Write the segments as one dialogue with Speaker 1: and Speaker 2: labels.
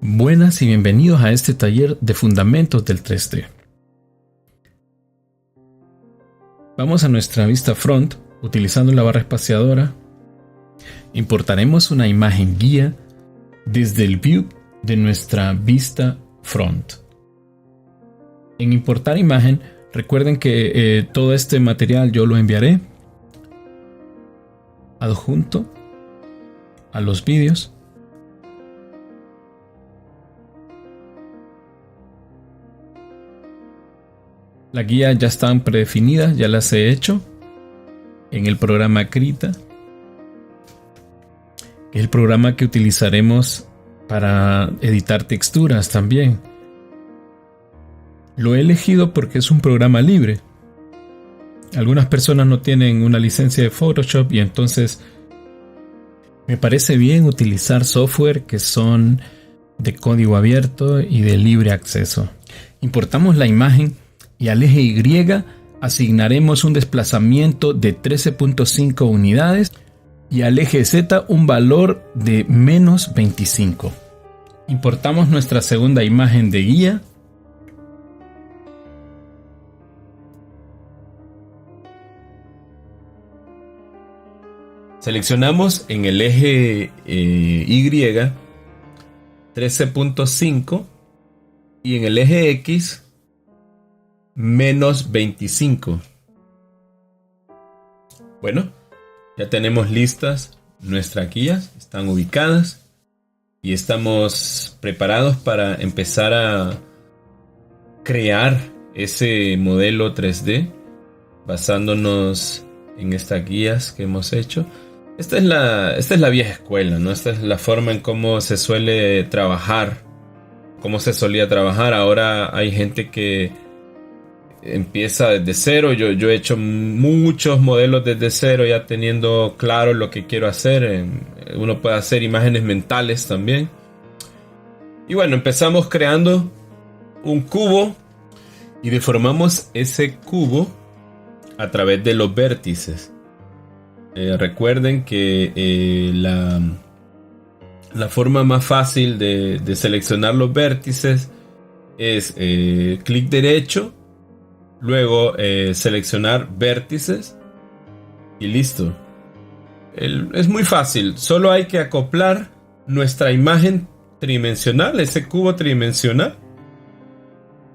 Speaker 1: Buenas y bienvenidos a este taller de fundamentos del 3D. Vamos a nuestra vista front utilizando la barra espaciadora. Importaremos una imagen guía desde el view de nuestra vista front. En importar imagen, recuerden que todo este material yo lo enviaré adjunto a los vídeos. Las guías ya están predefinidas, ya las he hecho en el programa Krita, que es el programa que utilizaremos para editar texturas también. Lo he elegido porque es un programa libre. Algunas personas no tienen una licencia de Photoshop y entonces me parece bien utilizar software que son de código abierto y de libre acceso. Importamos la imagen y al eje Y asignaremos un desplazamiento de 13.5 unidades y al eje Z un valor de menos 25. Importamos nuestra segunda imagen de guía. Seleccionamos en el eje Y 13.5 y en el eje X menos 25. Bueno, ya tenemos listas nuestras guías, están ubicadas y estamos preparados para empezar a crear ese modelo 3D basándonos en estas guías que hemos hecho. Esta es la vieja escuela, ¿no? Esta es la forma en cómo se suele trabajar, cómo se solía trabajar. Ahora hay gente que empieza desde cero. Yo he hecho muchos modelos desde cero, ya teniendo claro lo que quiero hacer. Uno puede hacer imágenes mentales también. Y bueno, empezamos creando un cubo y deformamos ese cubo a través de los vértices. Recuerden que la forma más fácil de seleccionar los vértices es clic derecho, luego seleccionar vértices y listo. Es muy fácil, solo hay que acoplar nuestra imagen tridimensional, ese cubo tridimensional,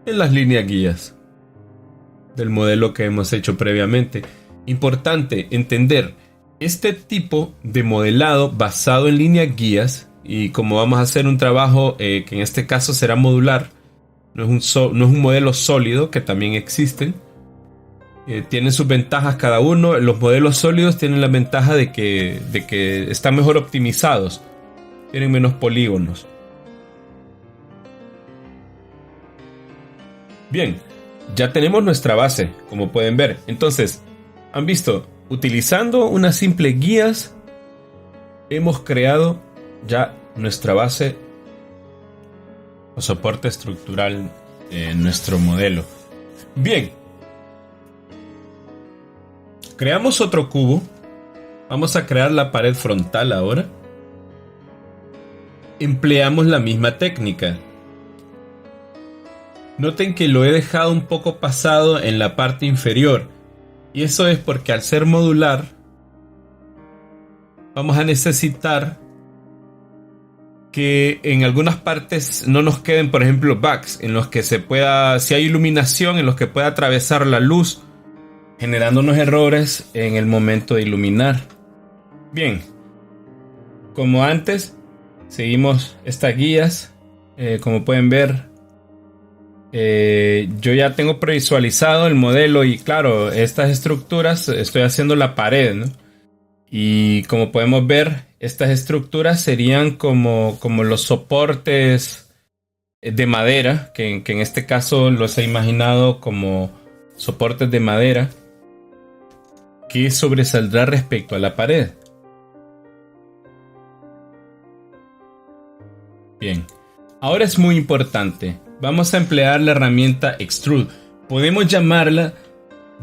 Speaker 1: en las líneas guías del modelo que hemos hecho previamente. Importante entender este tipo de modelado basado en líneas guías, y como vamos a hacer un trabajo que en este caso será modular, no es un modelo sólido, que también existen. Tienen sus ventajas cada uno. Los modelos sólidos tienen la ventaja de que están mejor optimizados, tienen menos polígonos. Bien, ya tenemos nuestra base, como pueden ver. Entonces, han visto, utilizando unas simples guías, hemos creado ya nuestra base o soporte estructural de nuestro modelo. Bien, creamos otro cubo. Vamos a crear la pared frontal ahora. Empleamos la misma técnica. Noten que lo he dejado un poco pasado en la parte inferior, y eso es porque al ser modular vamos a necesitar que en algunas partes no nos queden, por ejemplo, backs en los que se pueda, si hay iluminación, en los que pueda atravesar la luz, generándonos errores en el momento de iluminar. Bien, como antes, seguimos estas guías. Como pueden ver, yo ya tengo previsualizado el modelo y claro, estas estructuras, estoy haciendo la pared, ¿no? Y como podemos ver, estas estructuras serían como los soportes de madera, que en este caso los he imaginado como soportes de madera que sobresaldrá respecto a la pared. Bien, ahora es muy importante. Vamos a emplear la herramienta Extrude. Podemos llamarla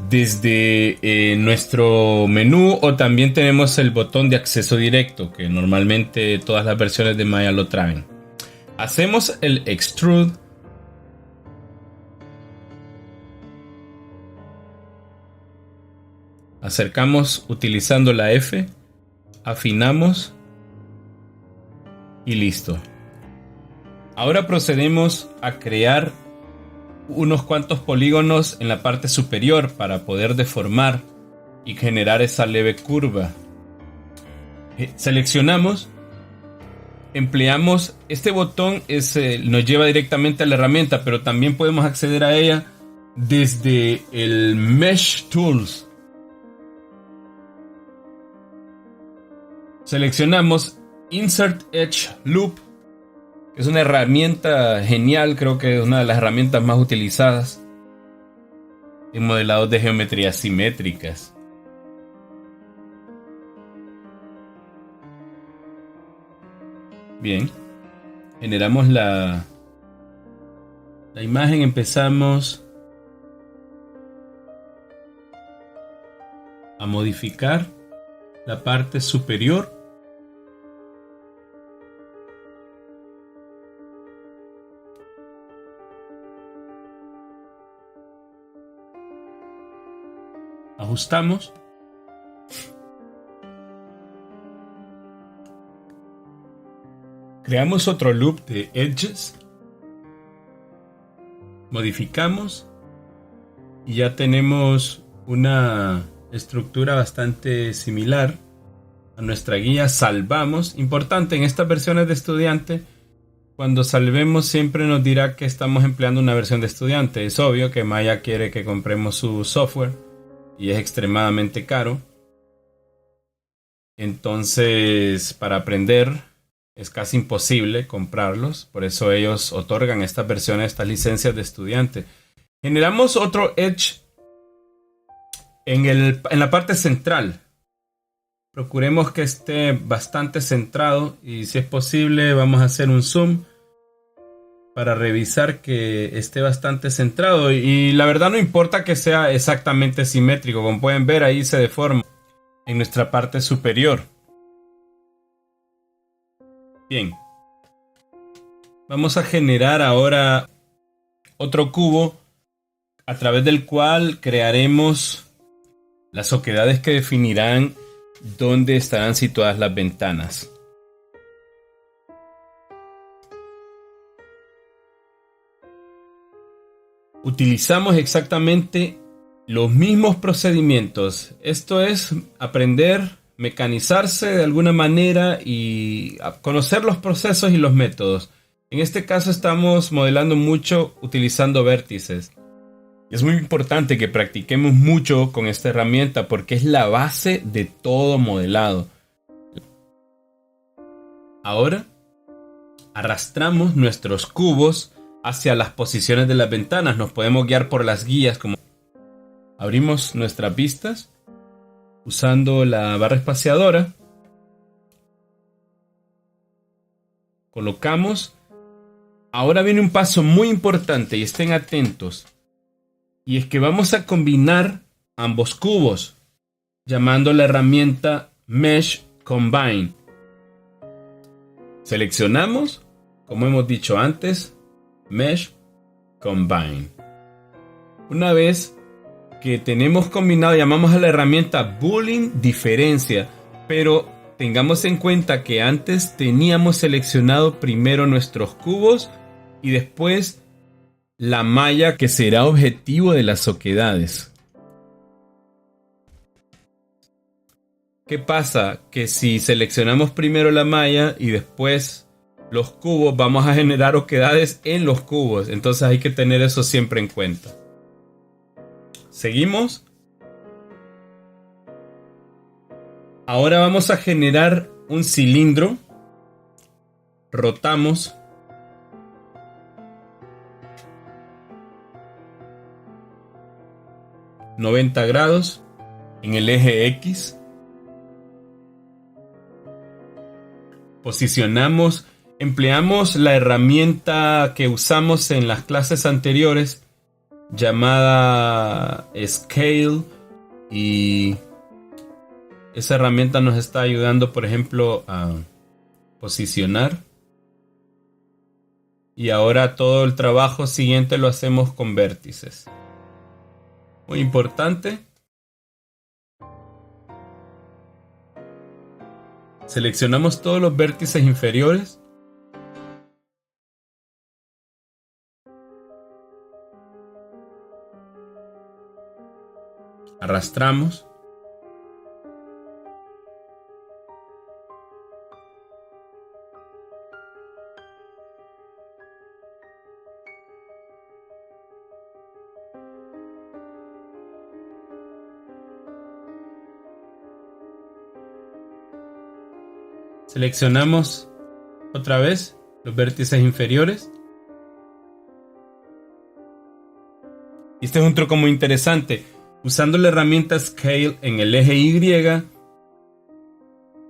Speaker 1: desde nuestro menú, o también tenemos el botón de acceso directo, que normalmente todas las versiones de Maya lo traen. Hacemos el extrude. Acercamos utilizando la F. Afinamos. Y listo. Ahora procedemos a crear unos cuantos polígonos en la parte superior para poder deformar y generar esa leve curva. Seleccionamos, empleamos este botón, nos lleva directamente a la herramienta, pero también podemos acceder a ella desde el Mesh Tools. Seleccionamos Insert Edge Loop. Es una herramienta genial, creo que es una de las herramientas más utilizadas en modelados de geometrías simétricas. Bien, generamos la imagen, empezamos a modificar la parte superior. Ajustamos. Creamos otro loop de edges. Modificamos. Y ya tenemos una estructura bastante similar a nuestra guía. Salvamos. Importante en estas versiones de estudiante, cuando salvemos siempre nos dirá que estamos empleando una versión de estudiante. Es obvio que Maya quiere que compremos su software y es extremadamente caro. Entonces, para aprender es casi imposible comprarlos. Por eso ellos otorgan estas versiones, estas licencias de estudiante. Generamos otro edge en la parte central. Procuremos que esté bastante centrado y si es posible vamos a hacer un zoom para revisar que esté bastante centrado, y la verdad no importa que sea exactamente simétrico, como pueden ver ahí se deforma en nuestra parte superior. Bien, vamos a generar ahora otro cubo a través del cual crearemos las oquedades que definirán dónde estarán situadas las ventanas. Utilizamos exactamente los mismos procedimientos. Esto es aprender, mecanizarse de alguna manera y conocer los procesos y los métodos. En este caso estamos modelando mucho utilizando vértices. Es muy importante que practiquemos mucho con esta herramienta porque es la base de todo modelado. Ahora arrastramos nuestros cubos hacia las posiciones de las ventanas. Nos podemos guiar por las guías. Como abrimos nuestras vistas usando la barra espaciadora. Colocamos. Ahora viene un paso muy importante y estén atentos. Y es que vamos a combinar ambos cubos llamando la herramienta Mesh Combine. Seleccionamos, como hemos dicho antes, Mesh Combine. Una vez que tenemos combinado, llamamos a la herramienta Boolean Diferencia, pero tengamos en cuenta que antes teníamos seleccionado primero nuestros cubos y después la malla que será objetivo de las oquedades. ¿Qué pasa? Que si seleccionamos primero la malla y después los cubos, vamos a generar oquedades en los cubos. Entonces hay que tener eso siempre en cuenta. Seguimos. Ahora vamos a generar un cilindro. Rotamos. ...90 grados... en el eje X. Posicionamos. Empleamos la herramienta que usamos en las clases anteriores, llamada Scale, y esa herramienta nos está ayudando, por ejemplo, a posicionar. Y ahora todo el trabajo siguiente lo hacemos con vértices. Muy importante. Seleccionamos todos los vértices inferiores. Arrastramos. Seleccionamos otra vez los vértices inferiores. Y este es un truco muy interesante. Usando la herramienta Scale en el eje Y,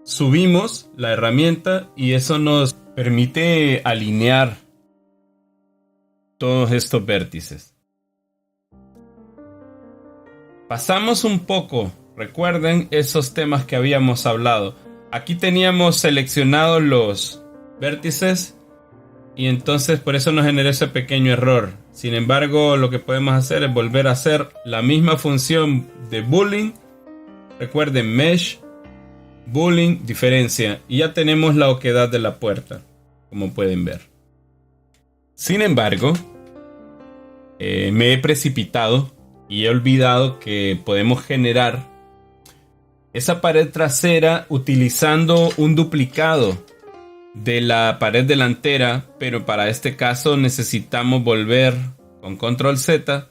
Speaker 1: subimos la herramienta y eso nos permite alinear todos estos vértices. Pasamos un poco, recuerden esos temas que habíamos hablado. Aquí teníamos seleccionados los vértices y entonces por eso nos generó ese pequeño error. Sin embargo, lo que podemos hacer es volver a hacer la misma función de boolean. Recuerden, mesh, boolean, diferencia. Y ya tenemos la oquedad de la puerta, como pueden ver. Sin embargo, me he precipitado y he olvidado que podemos generar esa pared trasera utilizando un duplicado de la pared delantera, pero para este caso necesitamos volver con control Z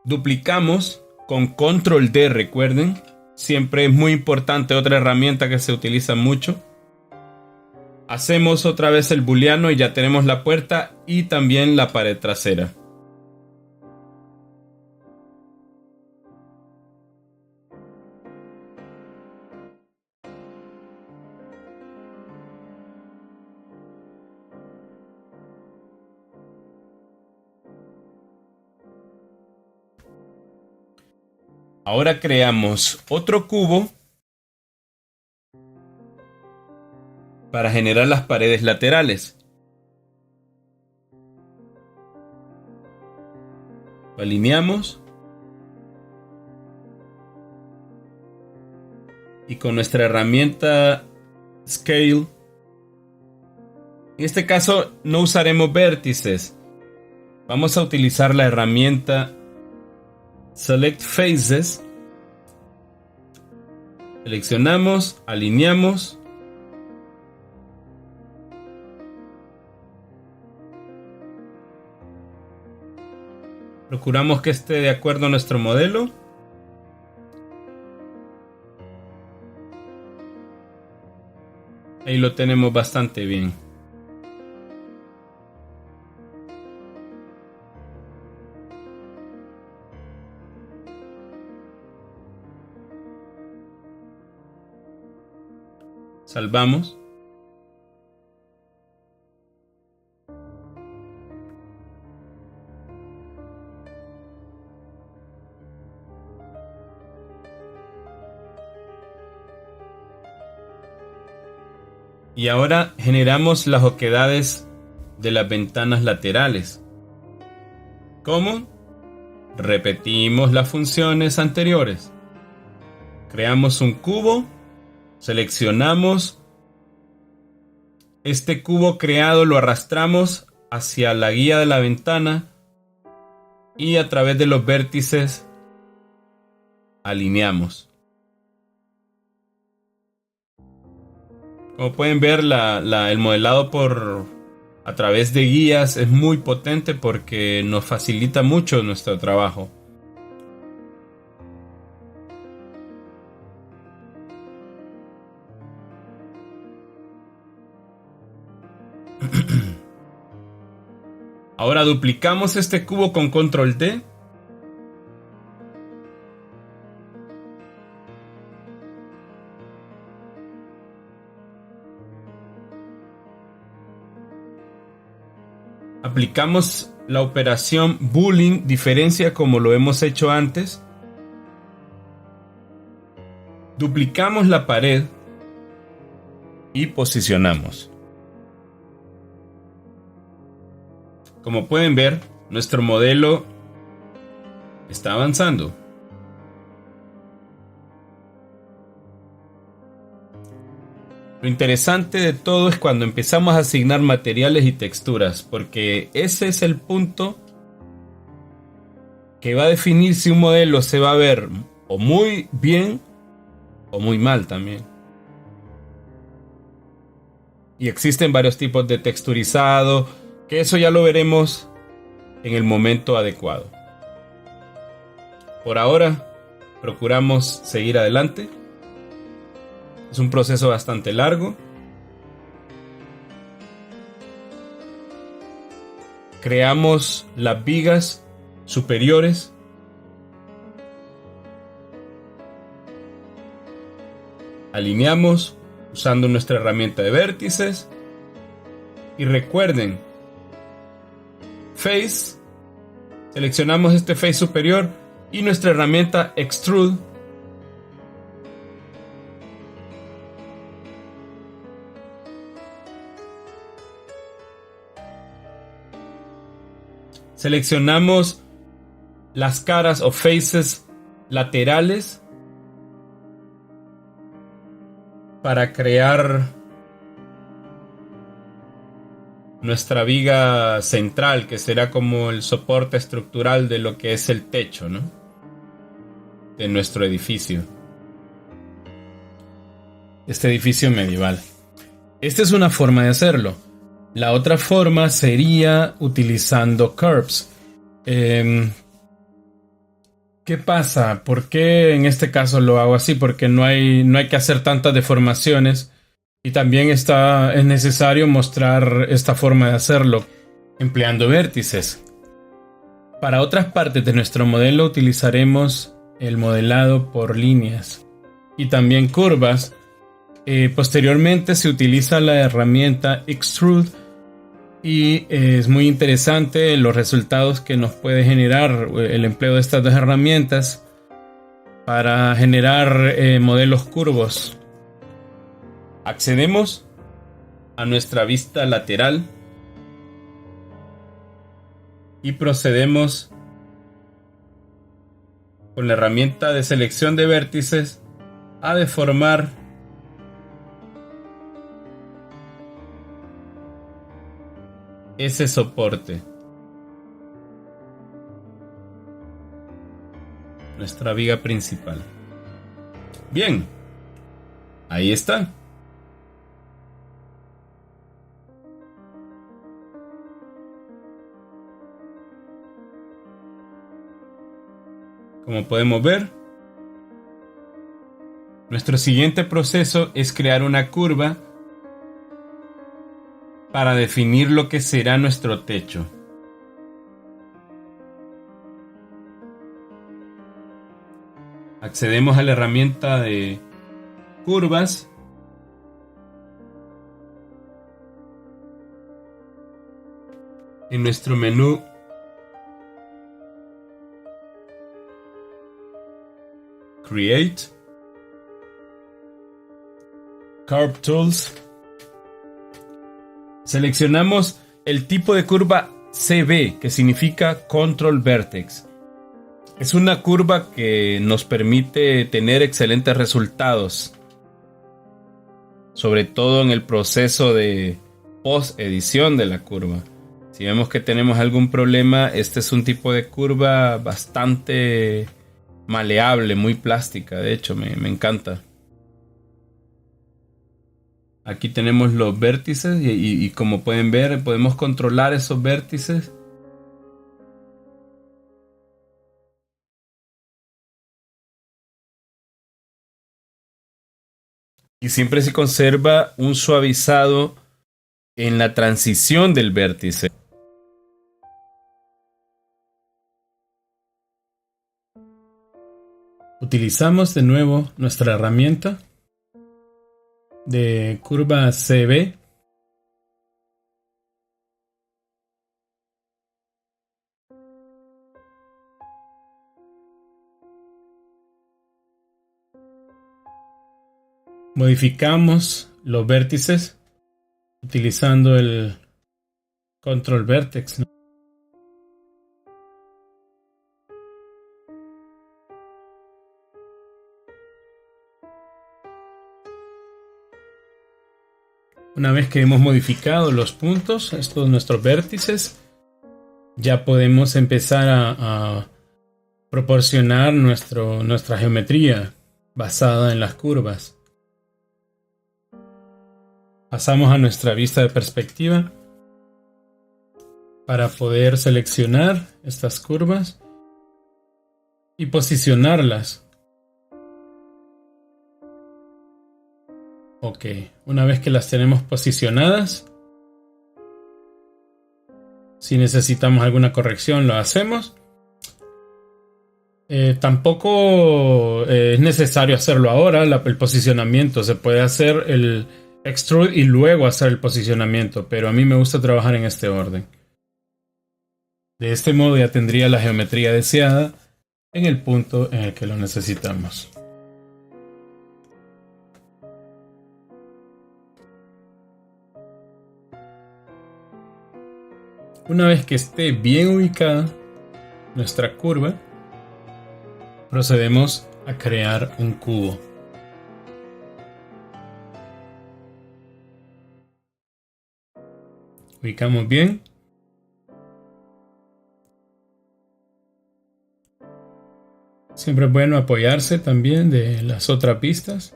Speaker 1: duplicamos con control D, recuerden, siempre es muy importante, otra herramienta que se utiliza mucho. Hacemos otra vez el booleano y ya tenemos la puerta y también la pared trasera. Ahora creamos otro cubo para generar las paredes laterales. Lo alineamos y con nuestra herramienta Scale, en este caso no usaremos vértices, vamos a utilizar la herramienta Select Faces. Seleccionamos, alineamos. Procuramos que esté de acuerdo a nuestro modelo. Ahí lo tenemos bastante bien. Salvamos. Y ahora generamos las oquedades de las ventanas laterales. ¿Cómo? Repetimos las funciones anteriores. Creamos un cubo. Seleccionamos este cubo creado, lo arrastramos hacia la guía de la ventana y a través de los vértices alineamos. Como pueden ver, el modelado a través de guías es muy potente porque nos facilita mucho nuestro trabajo. Ahora duplicamos este cubo con control D. Aplicamos la operación boolean diferencia como lo hemos hecho antes. Duplicamos la pared y posicionamos. Como pueden ver, nuestro modelo está avanzando. Lo interesante de todo es cuando empezamos a asignar materiales y texturas, porque ese es el punto que va a definir si un modelo se va a ver o muy bien o muy mal también. Y existen varios tipos de texturizado, que eso ya lo veremos en el momento adecuado. Por ahora, procuramos seguir adelante. Es un proceso bastante largo. Creamos las vigas superiores. Alineamos usando nuestra herramienta de vértices. Y recuerden, Face. Seleccionamos este face superior y nuestra herramienta Extrude. Seleccionamos las caras o faces laterales para crear nuestra viga central, que será como el soporte estructural de lo que es el techo, ¿no?, de nuestro edificio. Este edificio medieval. Esta es una forma de hacerlo. La otra forma sería utilizando curves. ¿Qué pasa? ¿Por qué en este caso lo hago así? Porque no hay que hacer tantas deformaciones y también es necesario mostrar esta forma de hacerlo empleando vértices. Para otras partes de nuestro modelo utilizaremos el modelado por líneas y también curvas. Posteriormente se utiliza la herramienta Extrude y es muy interesante los resultados que nos puede generar el empleo de estas dos herramientas para generar modelos curvos. Accedemos a nuestra vista lateral y procedemos con la herramienta de selección de vértices a deformar ese soporte, nuestra viga principal. Bien, ahí está. Como podemos ver, nuestro siguiente proceso es crear una curva para definir lo que será nuestro techo. Accedemos a la herramienta de curvas en nuestro menú Create, Curve Tools. Seleccionamos el tipo de curva CB, que significa Control Vertex. Es una curva que nos permite tener excelentes resultados, sobre todo en el proceso de post-edición de la curva. Si vemos que tenemos algún problema, este es un tipo de curva bastante maleable, muy plástica. De hecho, me encanta. Aquí tenemos los vértices y como pueden ver, podemos controlar esos vértices. Y siempre se conserva un suavizado en la transición del vértice. Utilizamos de nuevo nuestra herramienta de curva CB.
Speaker 2: Modificamos los vértices utilizando el Control Vertex, ¿no? Una vez que hemos modificado los puntos, estos nuestros vértices, ya podemos empezar a proporcionar nuestra geometría basada en las curvas. Pasamos a nuestra vista de perspectiva para poder seleccionar estas curvas y posicionarlas. Ok, una vez que las tenemos posicionadas, si necesitamos alguna corrección lo hacemos. Tampoco es necesario hacerlo ahora, el posicionamiento. Se puede hacer el extrude y luego hacer el posicionamiento, pero a mí me gusta trabajar en este orden. De este modo ya tendría la geometría deseada en el punto en el que lo necesitamos. Una vez que esté bien ubicada nuestra curva, procedemos a crear un cubo. Ubicamos bien. Siempre es bueno apoyarse también de las otras pistas.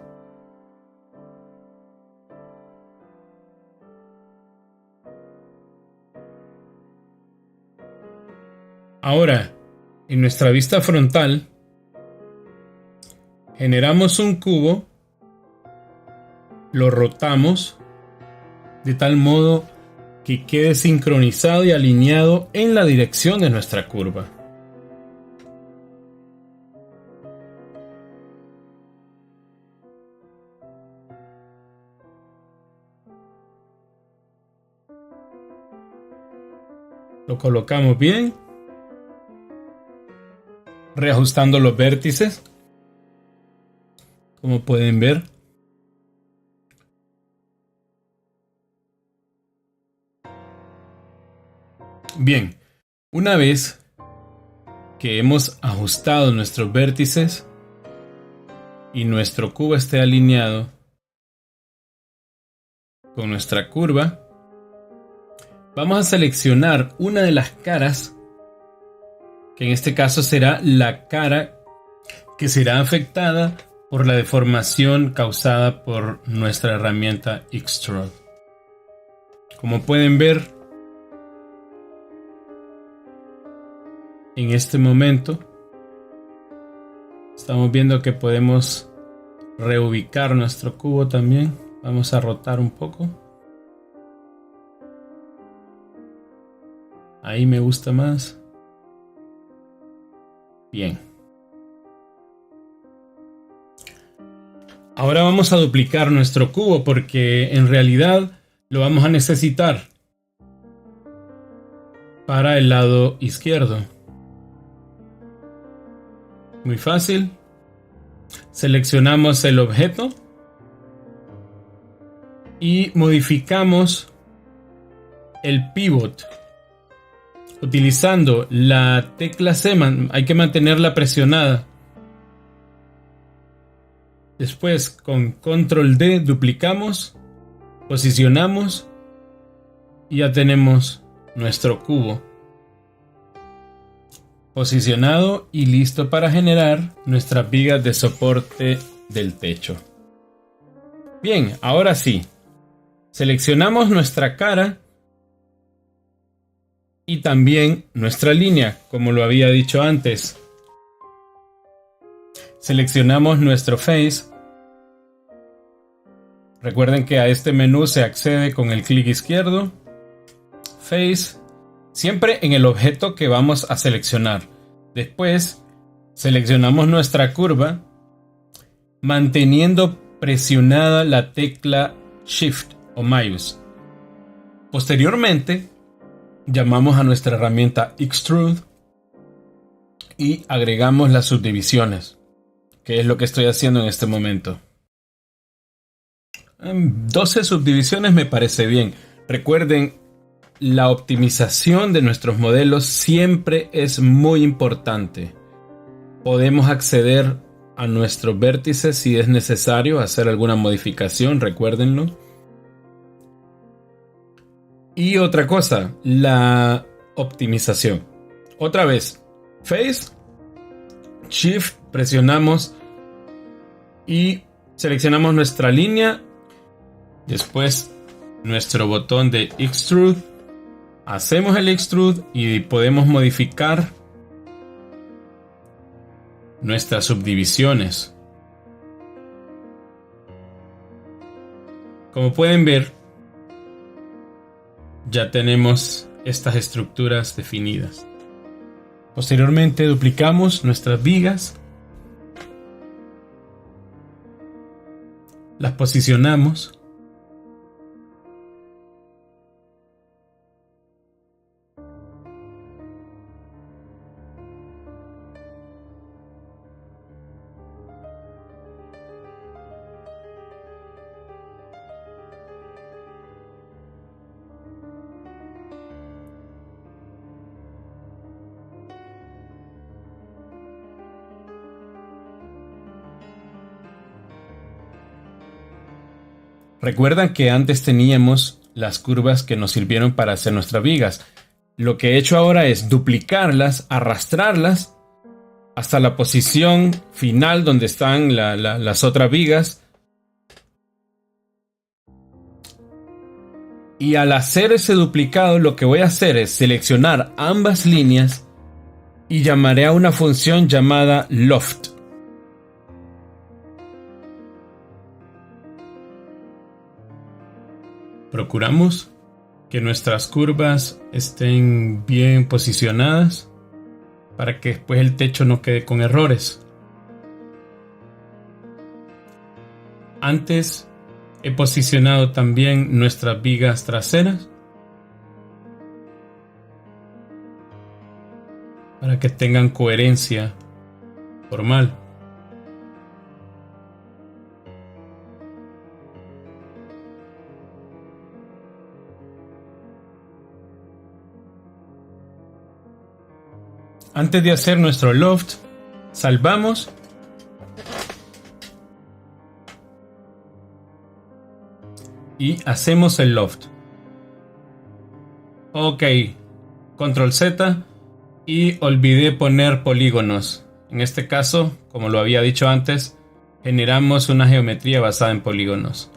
Speaker 2: Ahora, en nuestra vista frontal, generamos un cubo, lo rotamos de tal modo que quede sincronizado y alineado en la dirección de nuestra curva. Lo colocamos bien, reajustando los vértices, como pueden ver. Bien, una vez que hemos ajustado nuestros vértices y nuestro cubo esté alineado con nuestra curva, vamos a seleccionar una de las caras, que en este caso será la cara que será afectada por la deformación causada por nuestra herramienta Extrude. Como pueden ver, en este momento estamos viendo que podemos reubicar nuestro cubo también. Vamos a rotar un poco. Ahí me gusta más. Bien. Ahora vamos a duplicar nuestro cubo porque en realidad lo vamos a necesitar para el lado izquierdo. Muy fácil. Seleccionamos el objeto y modificamos el pivot. Utilizando la tecla C, hay que mantenerla presionada. Después con Control D duplicamos, posicionamos y ya tenemos nuestro cubo posicionado y listo para generar nuestras vigas de soporte del techo. Bien, ahora sí, seleccionamos nuestra cara y también nuestra línea, como lo había dicho antes. Seleccionamos nuestro face. Recuerden que a este menú se accede con el clic izquierdo. Face. Siempre en el objeto que vamos a seleccionar. Después seleccionamos nuestra curva manteniendo presionada la tecla Shift o Mouse. Posteriormente llamamos a nuestra herramienta Extrude y agregamos las subdivisiones, que es lo que estoy haciendo en este momento. 12 subdivisiones me parece bien. Recuerden, la optimización de nuestros modelos siempre es muy importante. Podemos acceder a nuestros vértices si es necesario hacer alguna modificación, recuérdenlo. Y otra cosa, la optimización. Otra vez, Face, Shift, presionamos y seleccionamos nuestra línea. Después nuestro botón de Extrude. Hacemos el Extrude y podemos modificar nuestras subdivisiones. Como pueden ver, ya tenemos estas estructuras definidas. Posteriormente duplicamos nuestras vigas. Las posicionamos. Recuerdan que antes teníamos las curvas que nos sirvieron para hacer nuestras vigas. Lo que he hecho ahora es duplicarlas, arrastrarlas hasta la posición final donde están las otras vigas. Y al hacer ese duplicado, lo que voy a hacer es seleccionar ambas líneas y llamaré a una función llamada loft. Procuramos que nuestras curvas estén bien posicionadas para que después el techo no quede con errores. Antes he posicionado también nuestras vigas traseras para que tengan coherencia formal. Antes de hacer nuestro loft, salvamos y hacemos el loft. Ok, control Z y olvidé poner polígonos. En este caso, como lo había dicho antes, generamos una geometría basada en polígonos.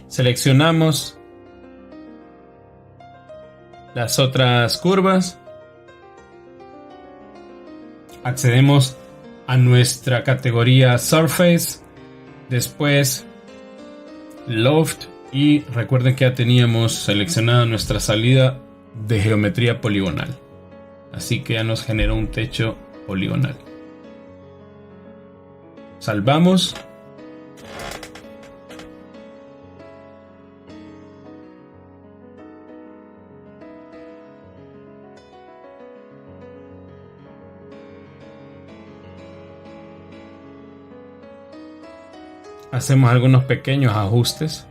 Speaker 2: Seleccionamos las otras curvas. Accedemos a nuestra categoría Surface. Después Loft. Y recuerden que ya teníamos seleccionada nuestra salida de geometría poligonal. Así que ya nos generó un techo poligonal. Salvamos. Hacemos algunos pequeños ajustes.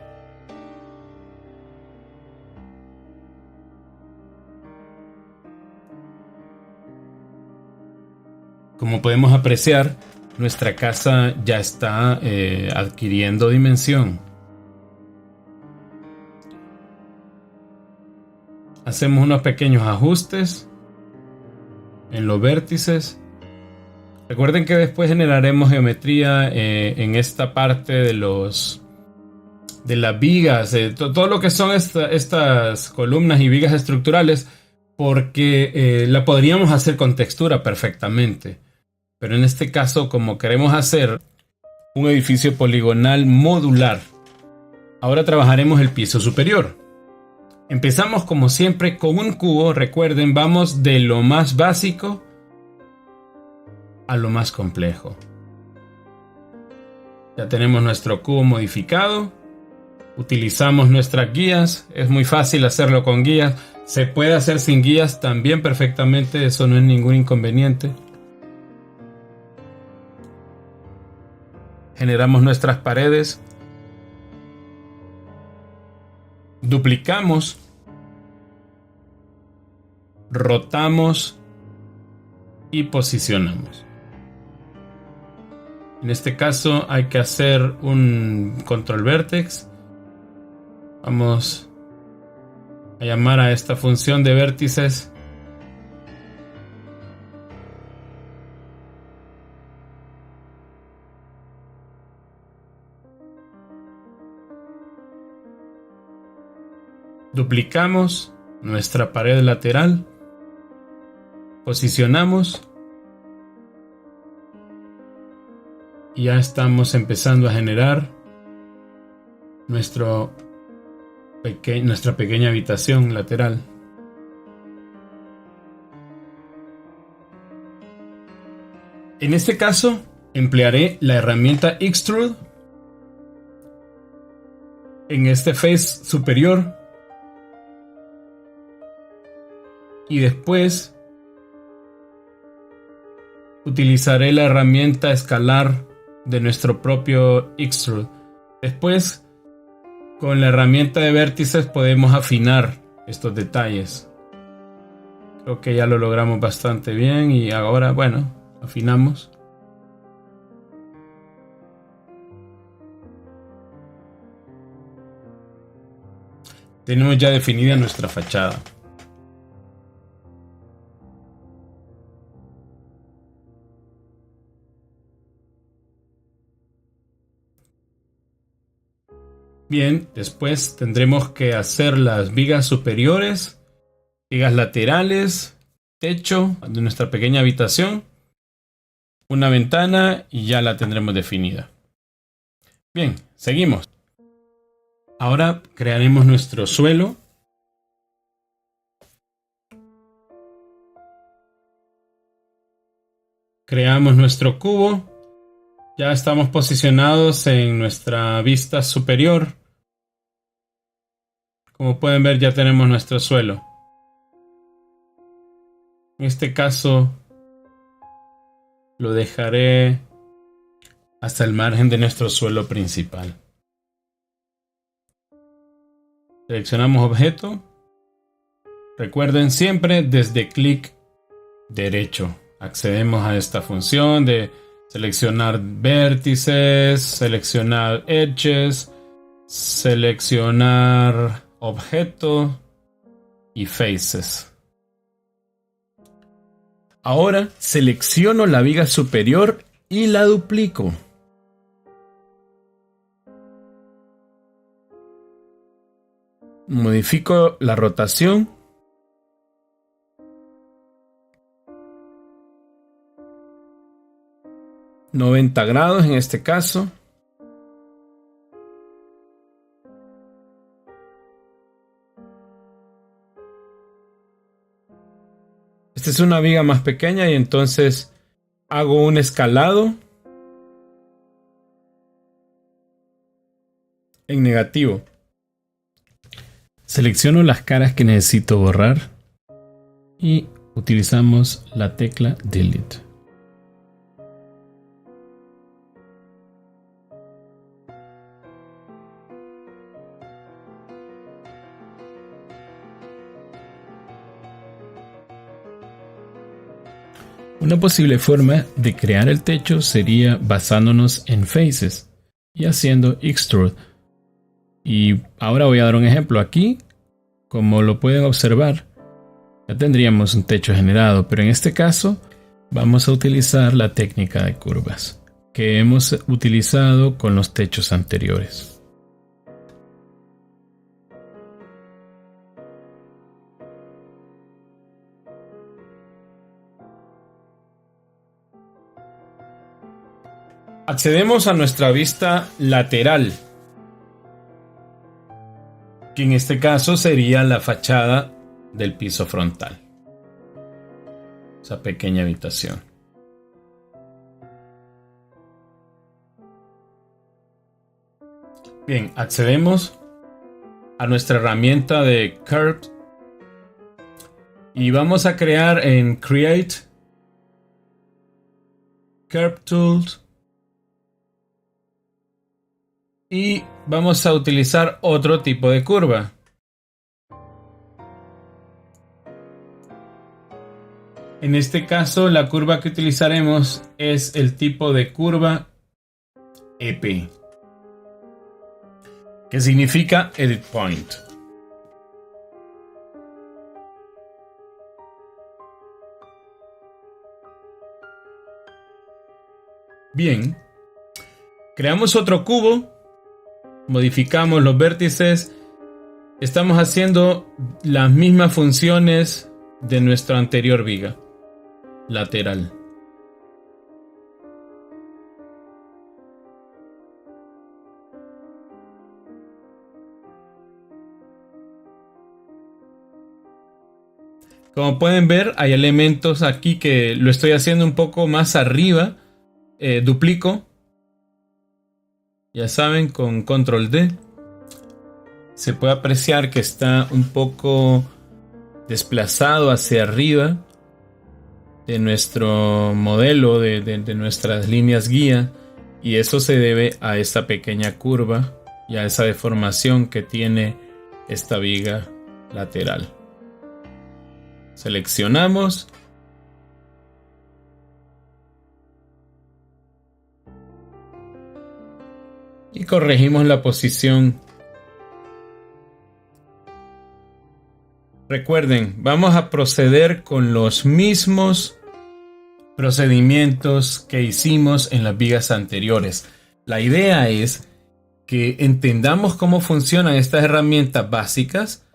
Speaker 2: Como podemos apreciar, nuestra casa ya está adquiriendo dimensión. Hacemos unos pequeños ajustes en los vértices. Recuerden que después generaremos geometría en esta parte de las vigas, todo lo que son estas columnas y vigas estructurales, porque la podríamos hacer con textura perfectamente. Pero en este caso, como queremos hacer un edificio poligonal modular, ahora trabajaremos el piso superior. Empezamos como siempre con un cubo. Recuerden, vamos de lo más básico a lo más complejo. Ya tenemos nuestro cubo modificado. Utilizamos nuestras guías. Es muy fácil hacerlo con guías. Se puede hacer sin guías también perfectamente. Eso no es ningún inconveniente. generamos nuestras paredes, duplicamos, rotamos y posicionamos. En este caso hay que hacer un control vertex. Vamos a llamar a esta función de vértices duplicamos nuestra pared lateral, posicionamos y ya estamos empezando a generar nuestra pequeña habitación lateral. En este caso emplearé la herramienta Extrude en este face superior y después utilizaré la herramienta escalar de nuestro propio Extrude. Después, con la herramienta de vértices podemos afinar estos detalles. Creo que ya lo logramos bastante bien y ahora, bueno, afinamos. Tenemos ya definida nuestra fachada. Bien, después tendremos que hacer las vigas superiores, vigas laterales, techo de nuestra pequeña habitación, una ventana y ya la tendremos definida. Bien, seguimos. Ahora crearemos nuestro suelo. Creamos nuestro cubo. Ya estamos posicionados en nuestra vista superior. Como pueden ver, ya tenemos nuestro suelo. En este caso, lo dejaré hasta el margen de nuestro suelo principal. Seleccionamos objeto. Recuerden siempre desde clic derecho. Accedemos a esta función de seleccionar vértices, seleccionar edges, seleccionar objeto y faces. Ahora selecciono la viga superior y la duplico. Modifico la rotación. ...90 grados en este caso. Esta es una viga más pequeña y entonces hago un escalado en negativo. Selecciono las caras que necesito borrar y utilizamos la tecla Delete. Una posible forma de crear el techo sería basándonos en faces y haciendo Extrude. Y ahora voy a dar un ejemplo aquí. Como lo pueden observar, ya tendríamos un techo generado, pero en este caso vamos a utilizar la técnica de curvas que hemos utilizado con los techos anteriores. Accedemos a nuestra vista lateral, que en este caso sería la fachada del piso frontal. Esa pequeña habitación. Bien, accedemos a nuestra herramienta de Curve y vamos a crear en Create, Curve Tools, Y vamos a utilizar otro tipo de curva. En este caso, la curva que utilizaremos es el tipo de curva EP, que significa Edit Point. Bien, creamos otro cubo, modificamos los vértices, estamos haciendo las mismas funciones de nuestra anterior viga lateral. Como pueden ver, hay elementos aquí que lo estoy haciendo un poco más arriba. Duplico. Ya saben, con control D. Se puede apreciar que está un poco desplazado hacia arriba de nuestro modelo, de nuestras líneas guía. Y eso se debe a esta pequeña curva y a esa deformación que tiene esta viga lateral. Seleccionamos. Y corregimos la posición. Recuerden, vamos a proceder con los mismos procedimientos que hicimos en las vigas anteriores. La idea es que entendamos cómo funcionan estas herramientas básicas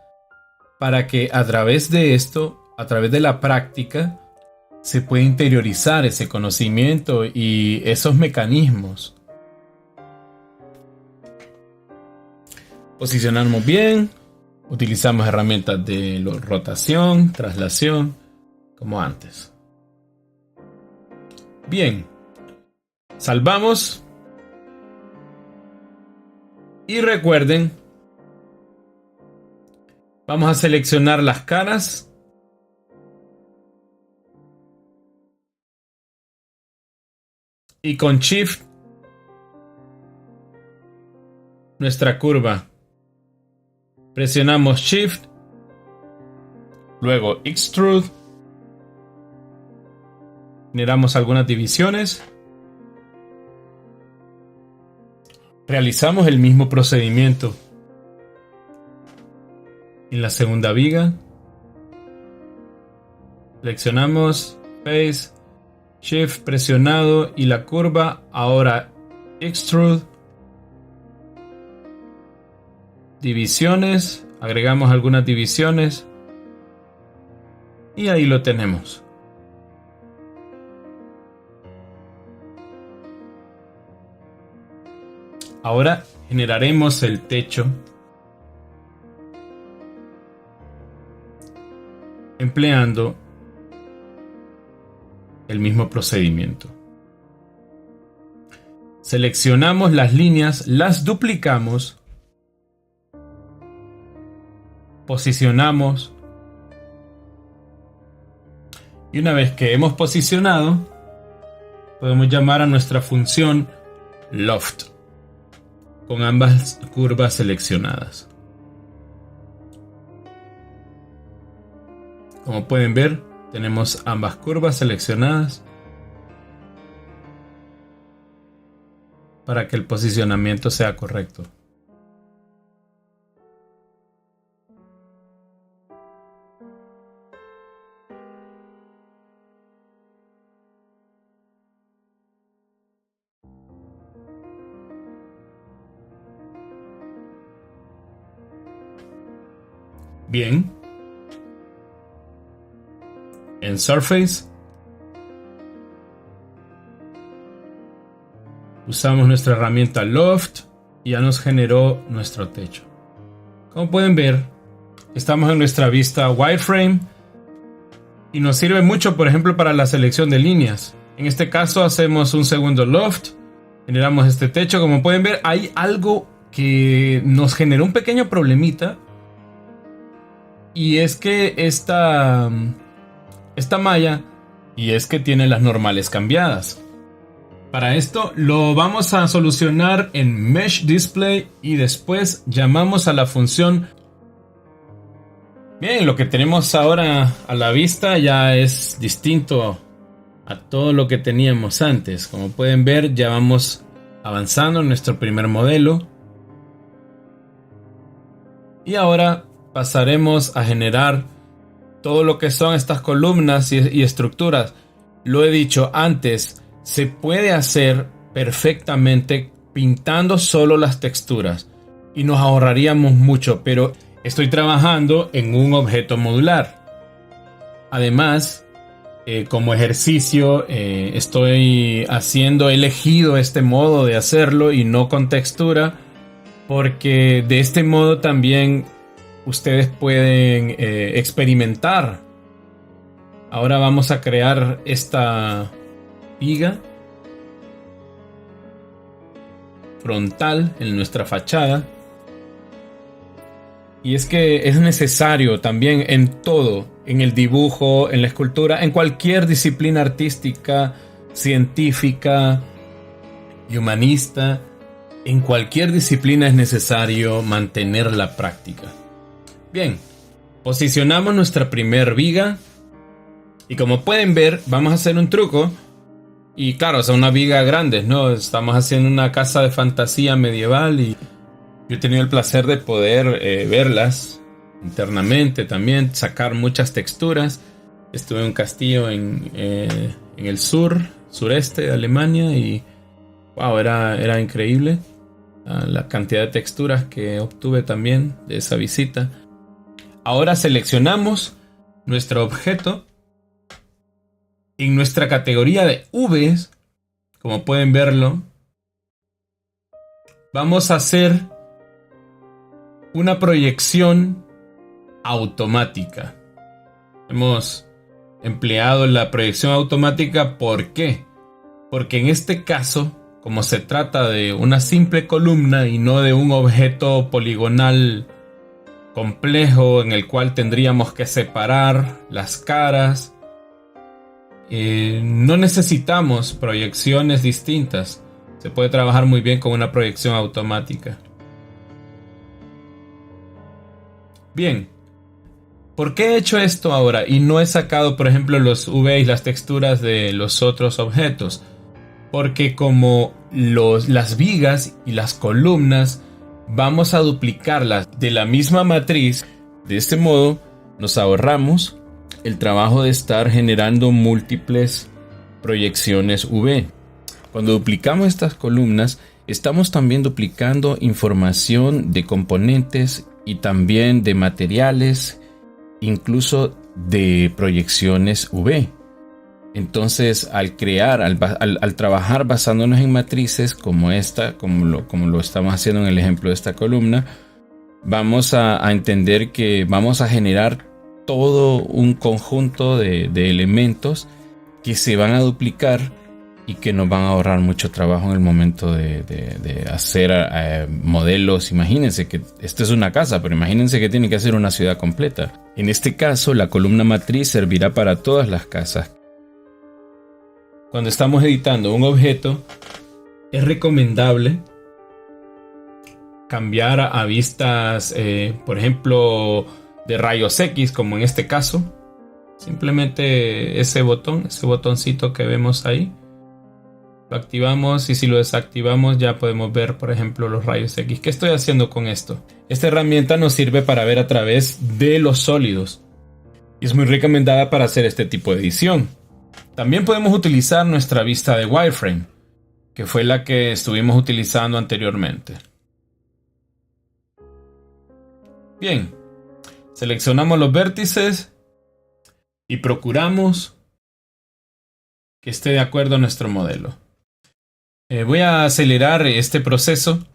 Speaker 2: para que a través de esto, a través de la práctica, se pueda interiorizar ese conocimiento y esos mecanismos. Posicionamos bien, utilizamos herramientas de rotación, traslación, como antes. Bien, salvamos y recuerden, vamos a seleccionar las caras y con Shift nuestra curva. Presionamos Shift, luego Extrude, generamos algunas divisiones, realizamos el mismo procedimiento en la segunda viga, seleccionamos Face, Shift presionado y la curva, ahora Extrude, divisiones, agregamos algunas divisiones y ahí lo tenemos. Ahora generaremos el techo empleando el mismo procedimiento. Seleccionamos las líneas, las duplicamos, posicionamos y una vez que hemos posicionado podemos llamar a nuestra función Loft con ambas curvas seleccionadas. Como pueden ver, tenemos ambas curvas seleccionadas para que el posicionamiento sea correcto. Bien. En Surface usamos nuestra herramienta Loft y ya nos generó nuestro techo. Como pueden ver, estamos en nuestra vista wireframe y nos sirve mucho, por ejemplo, para la selección de líneas. En este caso hacemos un segundo Loft, generamos este techo. Como pueden ver, hay algo que nos generó un pequeño problemita. Y es que esta malla, y es que tiene las normales cambiadas. Para esto lo vamos a solucionar en Mesh Display y después llamamos a la función. Bien, lo que tenemos ahora a la vista ya es distinto a todo lo que teníamos antes. Como pueden ver, ya vamos avanzando en nuestro primer modelo. Y ahora pasaremos a generar todo lo que son estas columnas y estructuras. Lo he dicho antes, se puede hacer perfectamente pintando solo las texturas y nos ahorraríamos mucho, pero estoy trabajando en un objeto modular. Además, como ejercicio, he elegido este modo de hacerlo y no con textura, porque de este modo también ustedes pueden experimentar. Ahora vamos a crear esta viga frontal en nuestra fachada. Y es que es necesario también en todo, en el dibujo, en la escultura, en cualquier disciplina artística, científica y humanista, en cualquier disciplina es necesario mantener la práctica. Bien, posicionamos nuestra primer viga y como pueden ver, vamos a hacer un truco. Y claro, son una viga grandes, ¿no? Estamos haciendo una casa de fantasía medieval y yo he tenido el placer de poder verlas internamente también, sacar muchas texturas. Estuve en un castillo en el sureste de Alemania y wow, era increíble la cantidad de texturas que obtuve también de esa visita. Ahora seleccionamos nuestro objeto. En nuestra categoría de Vs, como pueden verlo, vamos a hacer una proyección automática. Hemos empleado la proyección automática, ¿por qué? Porque en este caso, como se trata de una simple columna y no de un objeto poligonal complejo en el cual tendríamos que separar las caras, no necesitamos proyecciones distintas. Se puede trabajar muy bien con una proyección automática. Bien, ¿por qué he hecho esto ahora y no he sacado, por ejemplo, los UV y las texturas de los otros objetos? Porque como las vigas y las columnas vamos a duplicarlas de la misma matriz, de este modo nos ahorramos el trabajo de estar generando múltiples proyecciones UV. Cuando duplicamos estas columnas, estamos también duplicando información de componentes y también de materiales, incluso de proyecciones UV. Entonces, al trabajar basándonos en matrices como esta, como lo estamos haciendo en el ejemplo de esta columna, vamos a entender que vamos a generar todo un conjunto de elementos que se van a duplicar y que nos van a ahorrar mucho trabajo en el momento de hacer modelos. Imagínense que esto es una casa, pero imagínense que tiene que hacer una ciudad completa. En este caso, la columna matriz servirá para todas las casas. Cuando estamos editando un objeto, es recomendable cambiar a vistas, por ejemplo, de rayos X, como en este caso. Simplemente ese botoncito que vemos ahí, lo activamos y si lo desactivamos ya podemos ver, por ejemplo, los rayos X. ¿Qué estoy haciendo con esto? Esta herramienta nos sirve para ver a través de los sólidos y es muy recomendada para hacer este tipo de edición. También podemos utilizar nuestra vista de wireframe, que fue la que estuvimos utilizando anteriormente. Bien, seleccionamos los vértices y procuramos que esté de acuerdo a nuestro modelo. Voy a acelerar este proceso.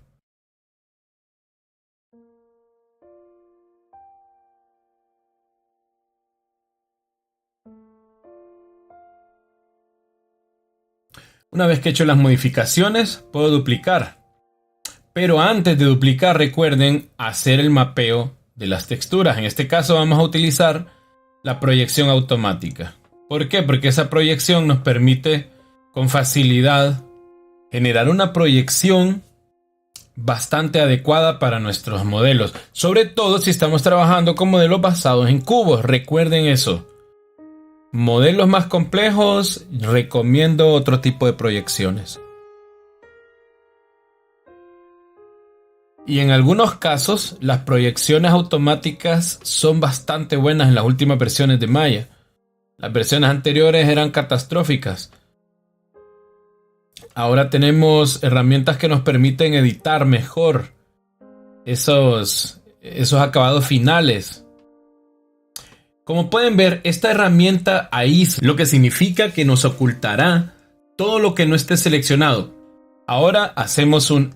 Speaker 2: Una vez que he hecho las modificaciones, puedo duplicar. Pero antes de duplicar, recuerden hacer el mapeo de las texturas. En este caso vamos a utilizar la proyección automática. ¿Por qué? Porque esa proyección nos permite con facilidad generar una proyección bastante adecuada para nuestros modelos, sobre todo si estamos trabajando con modelos basados en cubos. Recuerden eso. Modelos más complejos, recomiendo otro tipo de proyecciones. Y en algunos casos, las proyecciones automáticas son bastante buenas en las últimas versiones de Maya. Las versiones anteriores eran catastróficas. Ahora tenemos herramientas que nos permiten editar mejor esos acabados finales. Como pueden ver, esta herramienta aísla, lo que significa que nos ocultará todo lo que no esté seleccionado. Ahora hacemos un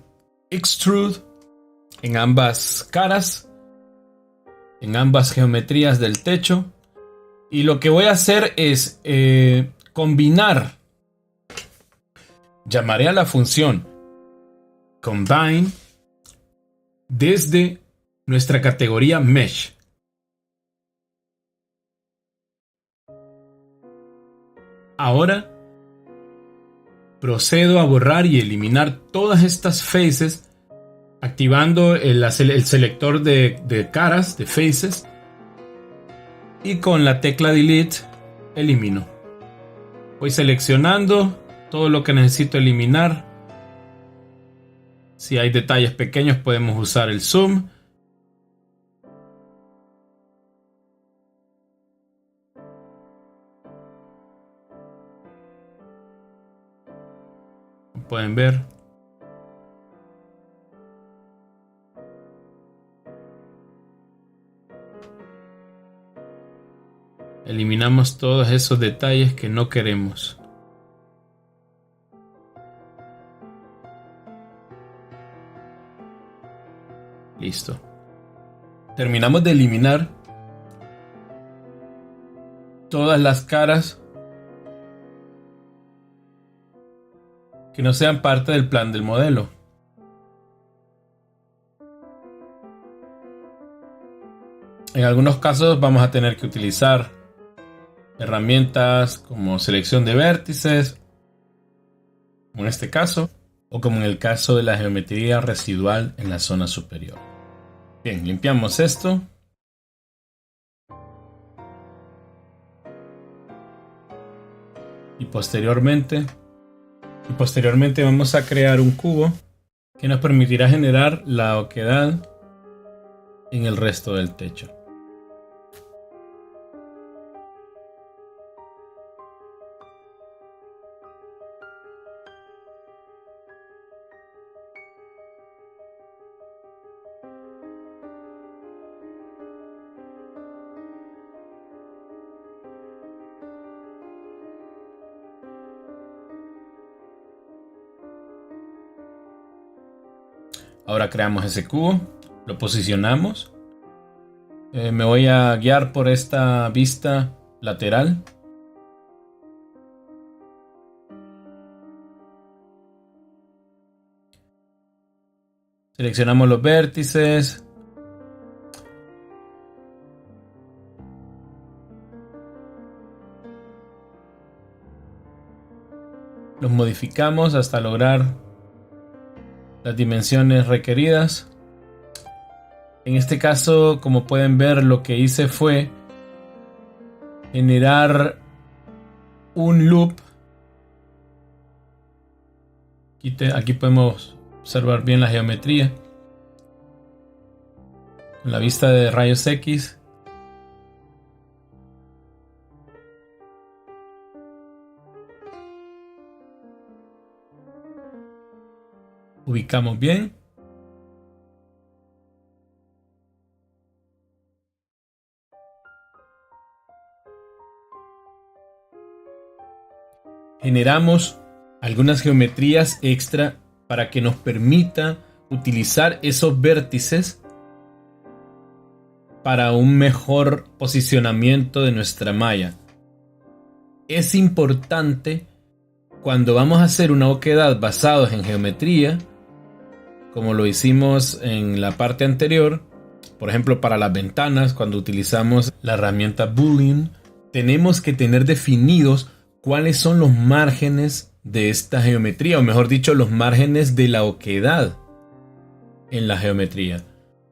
Speaker 2: extrude en ambas caras, en ambas geometrías del techo. Y lo que voy a hacer es combinar. Llamaré a la función combine desde nuestra categoría mesh. Ahora procedo a borrar y eliminar todas estas faces, activando el selector de caras, de faces, y con la tecla delete elimino. Voy seleccionando todo lo que necesito eliminar. Si hay detalles pequeños podemos usar el zoom. Como pueden ver, eliminamos todos esos detalles que no queremos. Listo. Terminamos de eliminar todas las caras que no sean parte del plan del modelo. En algunos casos vamos a tener que utilizar herramientas como selección de vértices, como en este caso, o como en el caso de la geometría residual en la zona superior. Bien, limpiamos esto. Y posteriormente vamos a crear un cubo que nos permitirá generar la oquedad en el resto del techo. Ahora creamos ese cubo, lo posicionamos. Me voy a guiar por esta vista lateral. Seleccionamos los vértices. Los modificamos hasta lograr las dimensiones requeridas. En este caso, como pueden ver, lo que hice fue generar un loop. Aquí podemos observar bien la geometría con la vista de rayos X. Ubicamos bien. Generamos algunas geometrías extra para que nos permita utilizar esos vértices para un mejor posicionamiento de nuestra malla. Es importante cuando vamos a hacer una oquedad basados en geometría, como lo hicimos en la parte anterior, por ejemplo para las ventanas, cuando utilizamos la herramienta Boolean, tenemos que tener definidos cuáles son los márgenes de esta geometría, o mejor dicho, los márgenes de la oquedad en la geometría.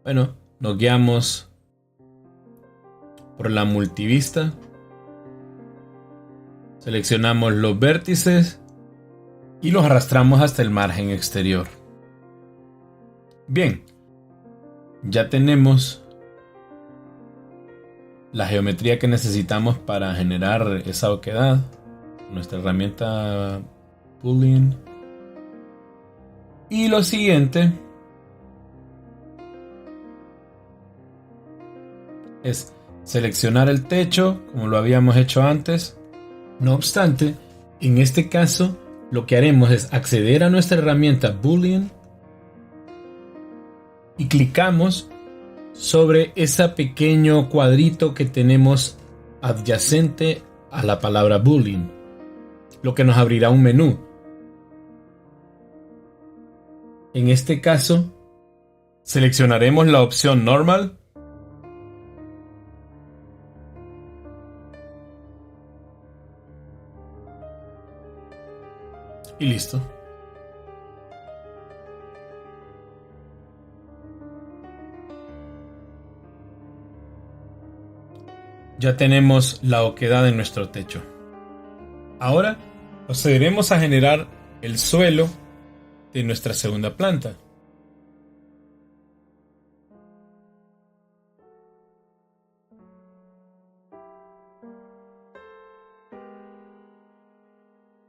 Speaker 2: Bueno, nos guiamos por la multivista. Seleccionamos los vértices y los arrastramos hasta el margen exterior. Bien, ya tenemos la geometría que necesitamos para generar esa oquedad. Nuestra herramienta Boolean. Y lo siguiente es seleccionar el techo, como lo habíamos hecho antes. No obstante, en este caso, lo que haremos es acceder a nuestra herramienta Boolean y clicamos sobre ese pequeño cuadrito que tenemos adyacente a la palabra Boolean, lo que nos abrirá un menú. En este caso, seleccionaremos la opción Normal y listo. Ya tenemos la oquedad en nuestro techo. Ahora procederemos a generar el suelo de nuestra segunda planta.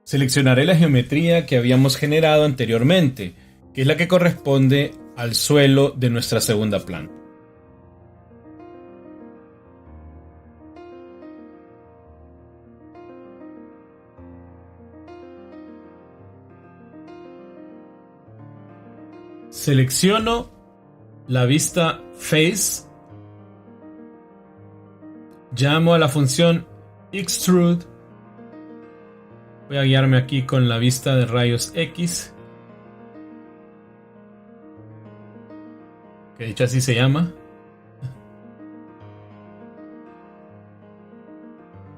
Speaker 2: Seleccionaré la geometría que habíamos generado anteriormente, que es la que corresponde al suelo de nuestra segunda planta. Selecciono la vista Face. Llamo a la función Extrude. Voy a guiarme aquí con la vista de rayos X, que de hecho así se llama.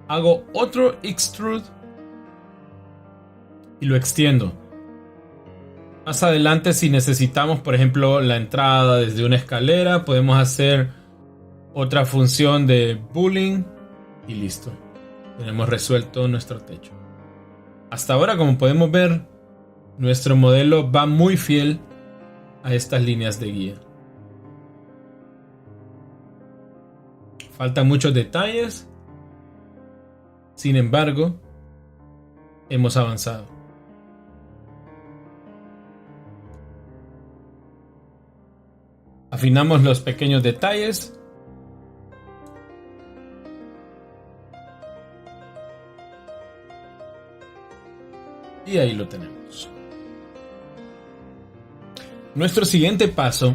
Speaker 2: Hago otro Extrude y lo extiendo. Más adelante, si necesitamos, por ejemplo, la entrada desde una escalera, podemos hacer otra función de Boolean y listo. Tenemos resuelto nuestro techo. Hasta ahora, como podemos ver, nuestro modelo va muy fiel a estas líneas de guía. Faltan muchos detalles. Sin embargo, hemos avanzado. Afinamos los pequeños detalles. Y ahí lo tenemos. Nuestro siguiente paso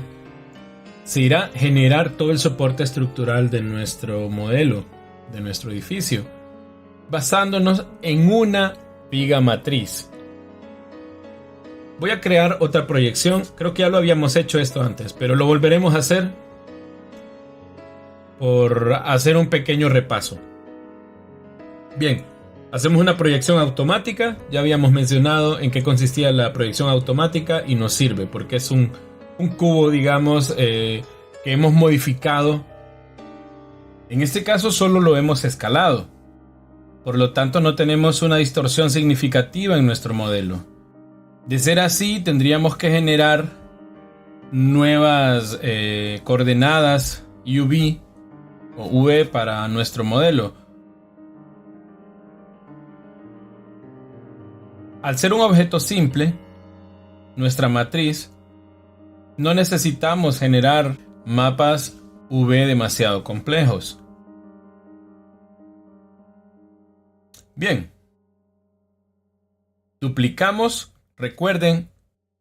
Speaker 2: será generar todo el soporte estructural de nuestro modelo, de nuestro edificio, basándonos en una viga matriz. Voy a crear otra proyección. Creo que ya lo habíamos hecho esto antes, pero lo volveremos a hacer por hacer un pequeño repaso. Bien, hacemos una proyección automática. Ya habíamos mencionado en qué consistía la proyección automática y nos sirve porque es un cubo, digamos, que hemos modificado. En este caso solo lo hemos escalado. Por lo tanto, no tenemos una distorsión significativa en nuestro modelo. De ser así, tendríamos que generar nuevas coordenadas UV o V para nuestro modelo. Al ser un objeto simple, nuestra matriz, no necesitamos generar mapas V demasiado complejos. Bien. Duplicamos, recuerden,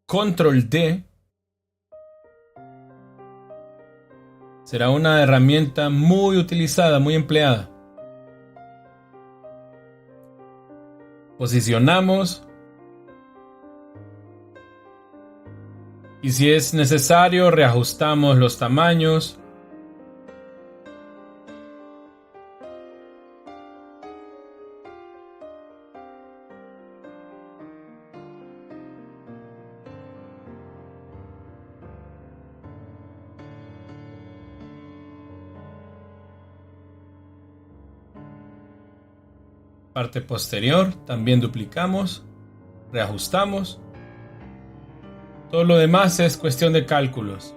Speaker 2: Control D. Será una herramienta muy utilizada, muy empleada. Posicionamos. Y si es necesario, reajustamos los tamaños. Parte posterior, también duplicamos, reajustamos. Todo lo demás es cuestión de cálculos.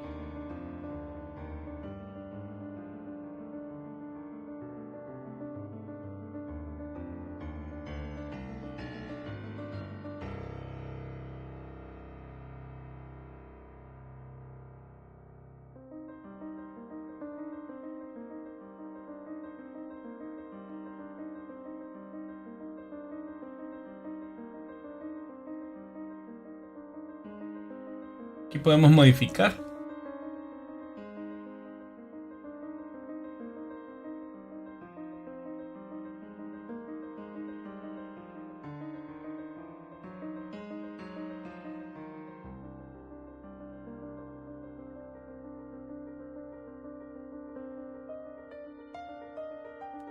Speaker 2: Aquí podemos modificar.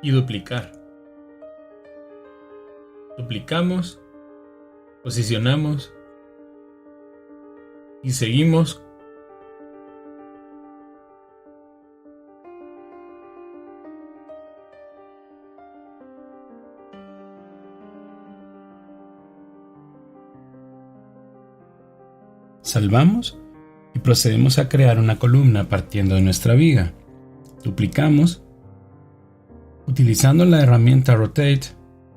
Speaker 2: Y duplicar. Duplicamos, posicionamos y seguimos. Salvamos y procedemos a crear una columna partiendo de nuestra viga. Duplicamos. Utilizando la herramienta Rotate,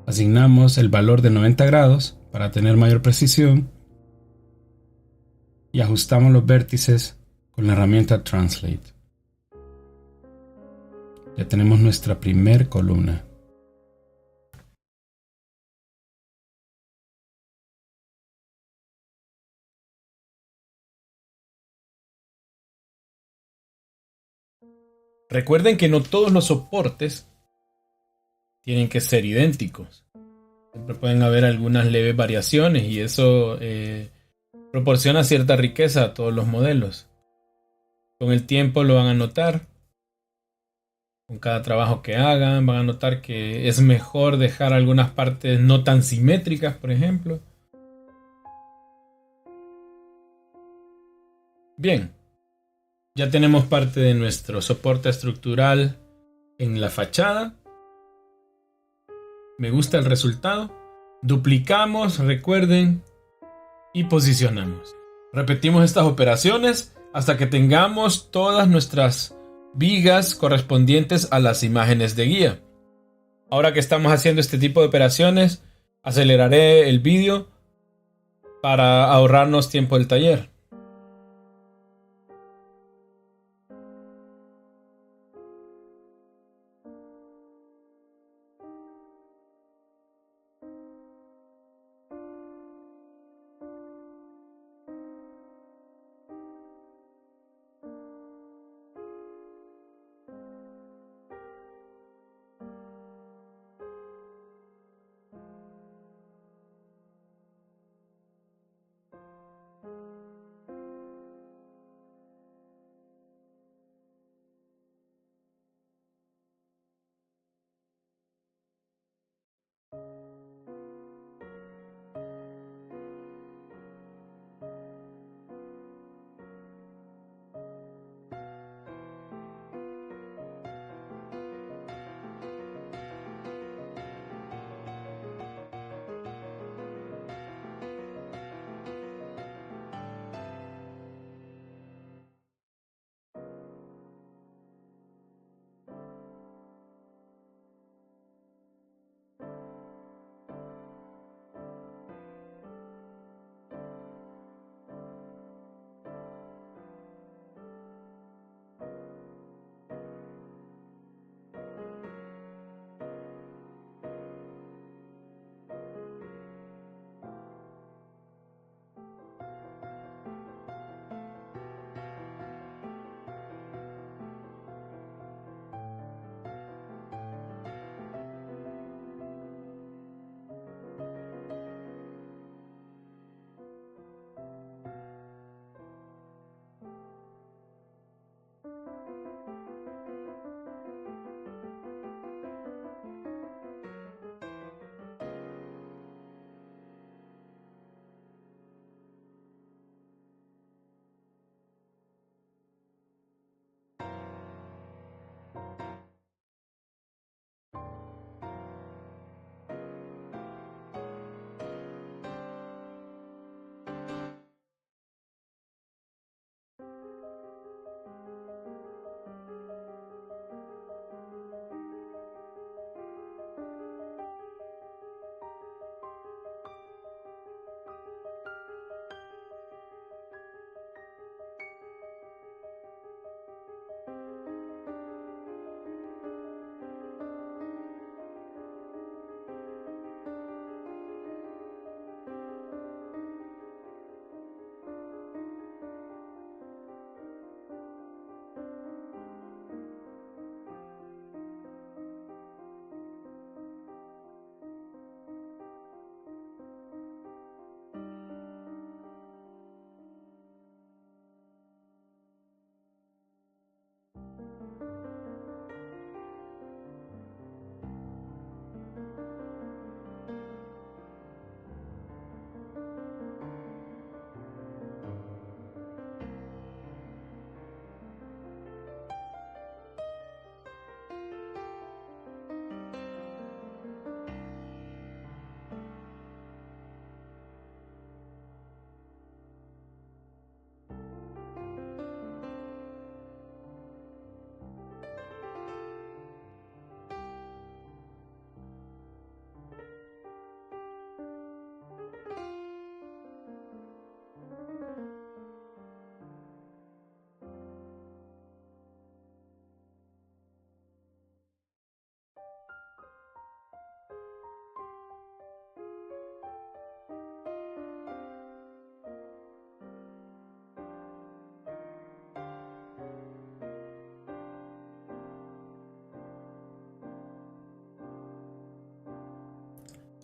Speaker 2: asignamos el valor de 90 grados para tener mayor precisión y ajustamos los vértices con la herramienta Translate. Ya tenemos nuestra primer columna. Recuerden que no todos los soportes tienen que ser idénticos. Siempre pueden haber algunas leves variaciones y eso proporciona cierta riqueza a todos los modelos. Con el tiempo lo van a notar. Con cada trabajo que hagan van a notar que es mejor dejar algunas partes no tan simétricas, por ejemplo. Bien, ya tenemos parte de nuestro soporte estructural en la fachada. Me gusta el resultado. Duplicamos, recuerden, y posicionamos. Repetimos estas operaciones hasta que tengamos todas nuestras vigas correspondientes a las imágenes de guía. Ahora que estamos haciendo este tipo de operaciones, aceleraré el vídeo para ahorrarnos tiempo del taller.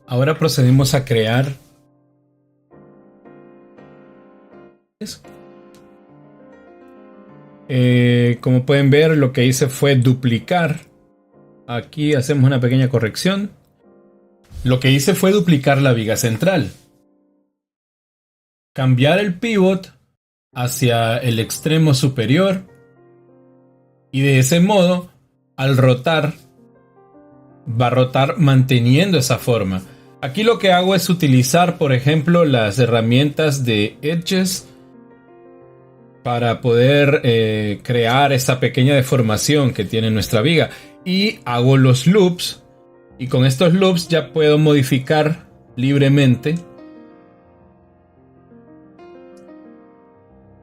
Speaker 2: Ahora procedemos a crear eso. Como pueden ver, lo que hice fue duplicar. Aquí hacemos una pequeña corrección. Lo que hice fue duplicar la viga central. Cambiar el pivot hacia el extremo superior. Y de ese modo, al rotar, va a rotar manteniendo esa forma. Aquí lo que hago es utilizar, por ejemplo, las herramientas de Edges para poder crear esa pequeña deformación que tiene nuestra viga. Y hago los loops. Y con estos loops ya puedo modificar libremente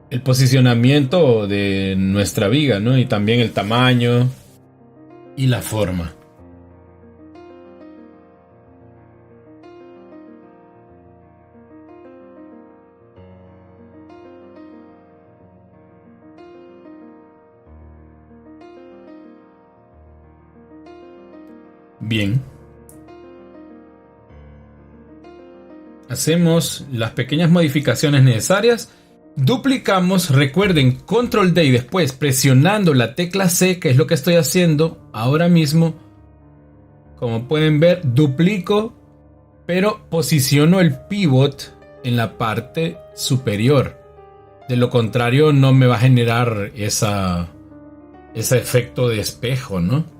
Speaker 2: el posicionamiento de nuestra viga, ¿no? Y también el tamaño y la forma. Bien. Hacemos las pequeñas modificaciones necesarias. Duplicamos, recuerden, Control D y después presionando la tecla C, que es lo que estoy haciendo ahora mismo. Como pueden ver, duplico, pero posiciono el pivot en la parte superior. De lo contrario, no me va a generar ese efecto de espejo, ¿no?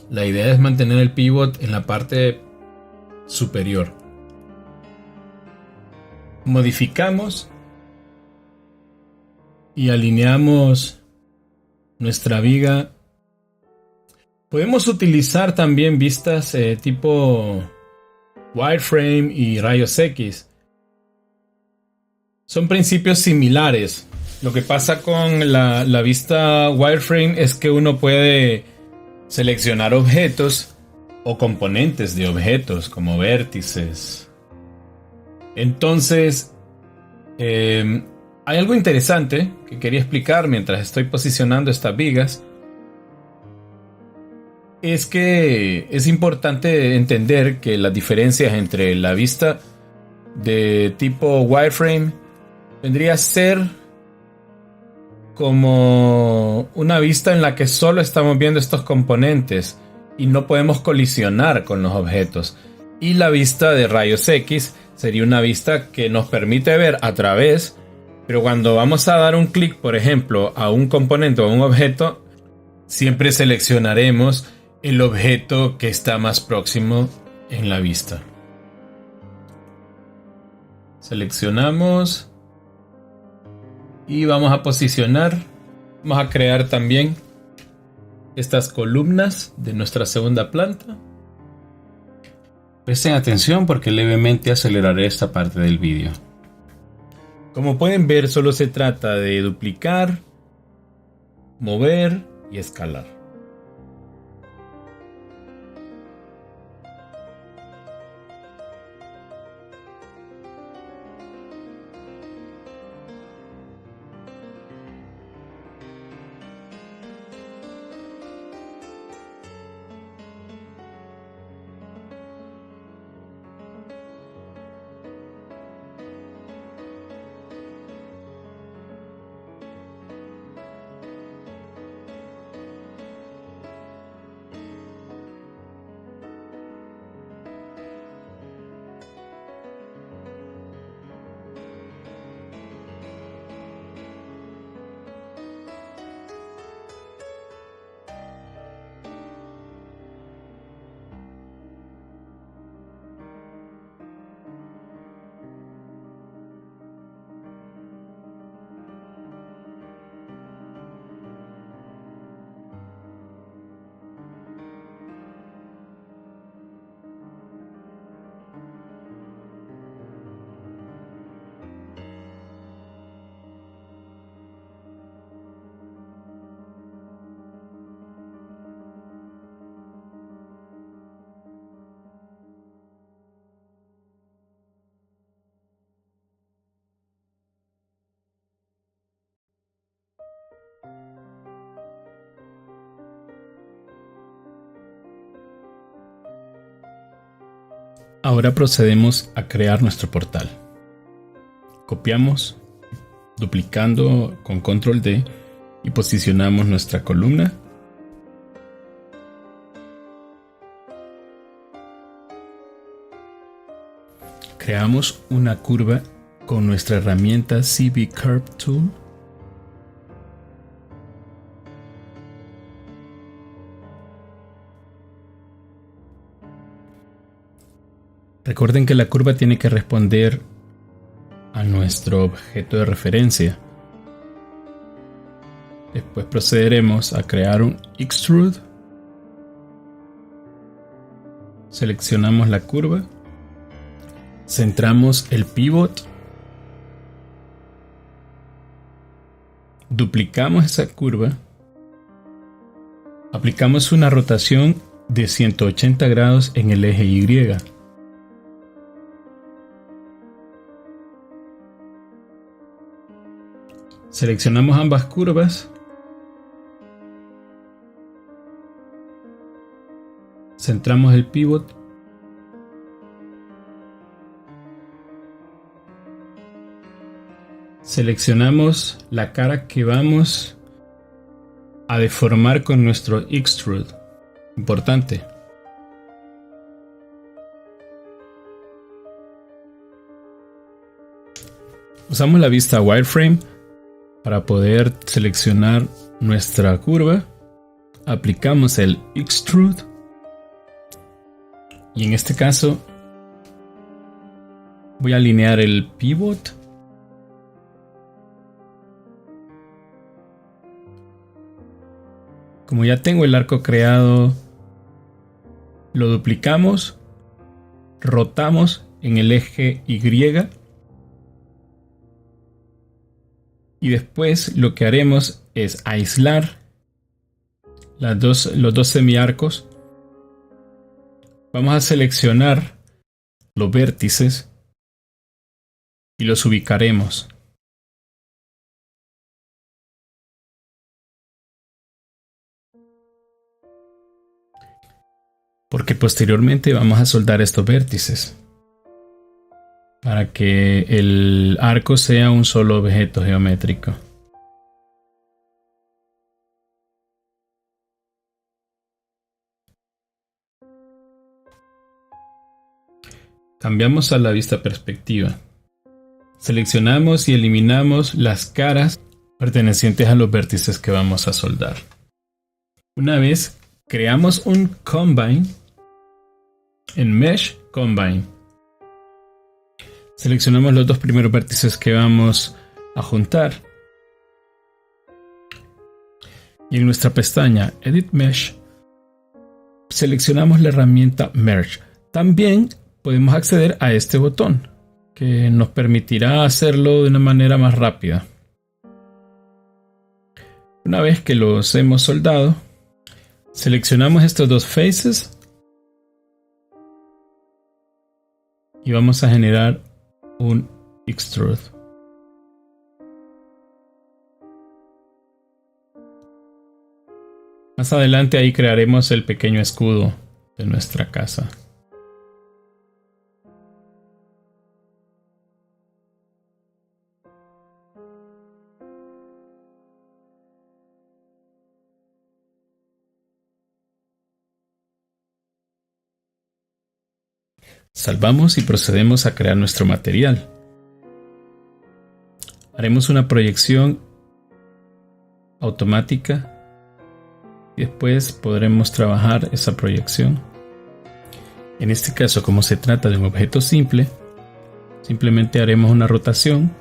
Speaker 2: La idea es mantener el pivot en la parte superior. Modificamos y alineamos nuestra viga. Podemos utilizar también vistas tipo wireframe y rayos X. Son principios similares. Lo que pasa con la vista wireframe es que uno puede seleccionar objetos o componentes de objetos como vértices. Entonces, hay algo interesante que quería explicar mientras estoy posicionando estas vigas. Es que es importante entender que las diferencias entre la vista de tipo wireframe vendría a ser como una vista en la que solo estamos viendo estos componentes y no podemos colisionar con los objetos. Y la vista de rayos X sería una vista que nos permite ver a través, pero cuando vamos a dar un clic, por ejemplo, a un componente o a un objeto, siempre seleccionaremos el objeto que está más próximo en la vista. Seleccionamos y vamos a posicionar. Vamos a crear también estas columnas de nuestra segunda planta.
Speaker 1: Presten atención porque levemente aceleraré esta parte del vídeo.
Speaker 2: Como pueden ver, solo se trata de duplicar, mover y escalar. Ahora procedemos a crear nuestro portal. Copiamos, duplicando con control D y posicionamos nuestra columna. Creamos una curva con nuestra herramienta CV Curve Tool. Recuerden que la curva tiene que responder a nuestro objeto de referencia. Después procederemos a crear un extrude. Seleccionamos la curva. Centramos el pivot. Duplicamos esa curva. Aplicamos una rotación de 180 grados en el eje Y. Seleccionamos ambas curvas. Centramos el pivot. Seleccionamos la cara que vamos a deformar con nuestro extrude. Importante. Usamos la vista wireframe para poder seleccionar nuestra curva. Aplicamos el extrude. Y en este caso voy a alinear el pivot. Como ya tengo el arco creado, lo duplicamos, rotamos en el eje Y. Y después lo que haremos es aislar los dos semiarcos. Vamos a seleccionar los vértices y los ubicaremos. Porque posteriormente vamos a soldar estos vértices para que el arco sea un solo objeto geométrico. Cambiamos a la vista perspectiva. Seleccionamos y eliminamos las caras pertenecientes a los vértices que vamos a soldar. Una vez creamos un combine en Mesh Combine. Seleccionamos los dos primeros vértices que vamos a juntar. Y en nuestra pestaña Edit Mesh, seleccionamos la herramienta Merge. También podemos acceder a este botón, que nos permitirá hacerlo de una manera más rápida. Una vez que los hemos soldado, seleccionamos estos dos faces y vamos a generar un extrude. Más adelante ahí crearemos el pequeño escudo de nuestra casa. Salvamos y procedemos a crear nuestro material. Haremos una proyección automática y después podremos trabajar esa proyección. En este caso, como se trata de un objeto simple, simplemente haremos una rotación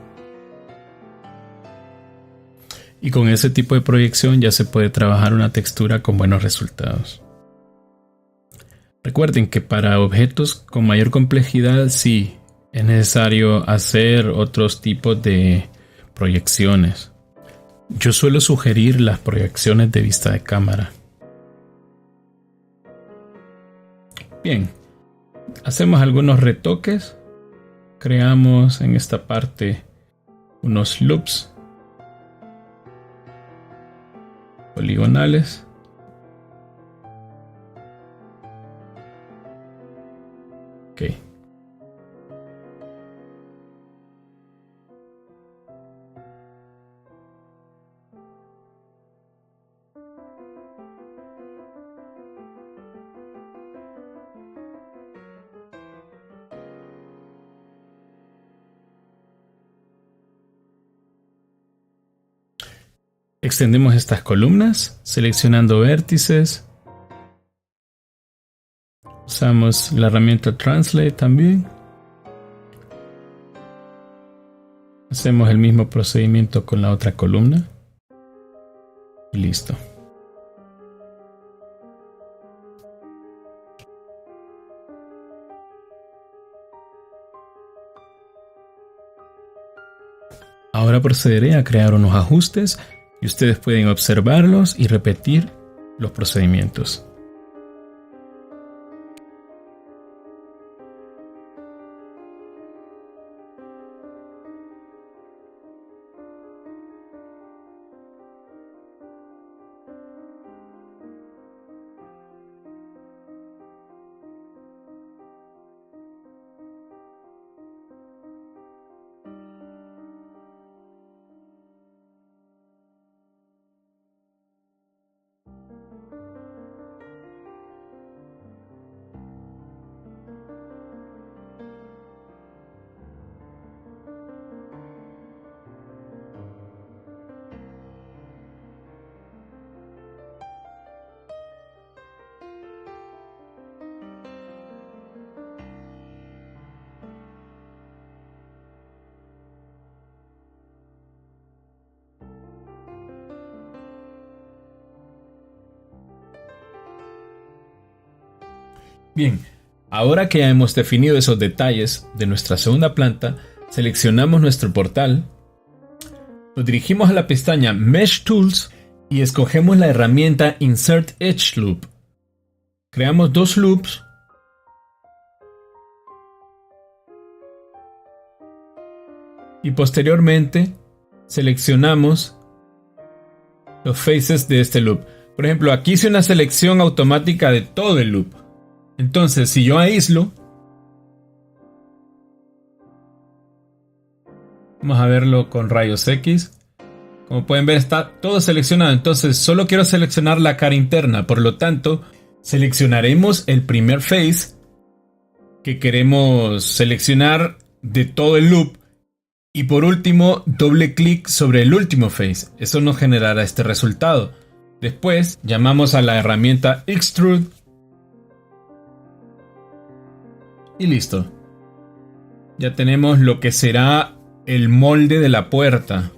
Speaker 2: y con ese tipo de proyección ya se puede trabajar una textura con buenos resultados. Recuerden que para objetos con mayor complejidad sí es necesario hacer otros tipos de proyecciones. Yo suelo sugerir las proyecciones de vista de cámara. Bien, hacemos algunos retoques. Creamos en esta parte unos loops poligonales. Ok, Extendemos estas columnas seleccionando vértices. Usamos la herramienta Translate también. Hacemos el mismo procedimiento con la otra columna. Y listo. Ahora procederé a crear unos ajustes y ustedes pueden observarlos y repetir los procedimientos. Bien, ahora que ya hemos definido esos detalles de nuestra segunda planta, seleccionamos nuestro portal, nos dirigimos a la pestaña Mesh Tools y escogemos la herramienta Insert Edge Loop. Creamos dos loops y posteriormente seleccionamos los faces de este loop. Por ejemplo, aquí hice una selección automática de todo el loop. Entonces, si yo aíslo, vamos a verlo con rayos X. Como pueden ver, está todo seleccionado. Entonces, solo quiero seleccionar la cara interna. Por lo tanto, seleccionaremos el primer face que queremos seleccionar de todo el loop. Y por último, doble clic sobre el último face. Eso nos generará este resultado. Después, llamamos a la herramienta Extrude. Y listo. Ya tenemos lo que será el molde de la puerta.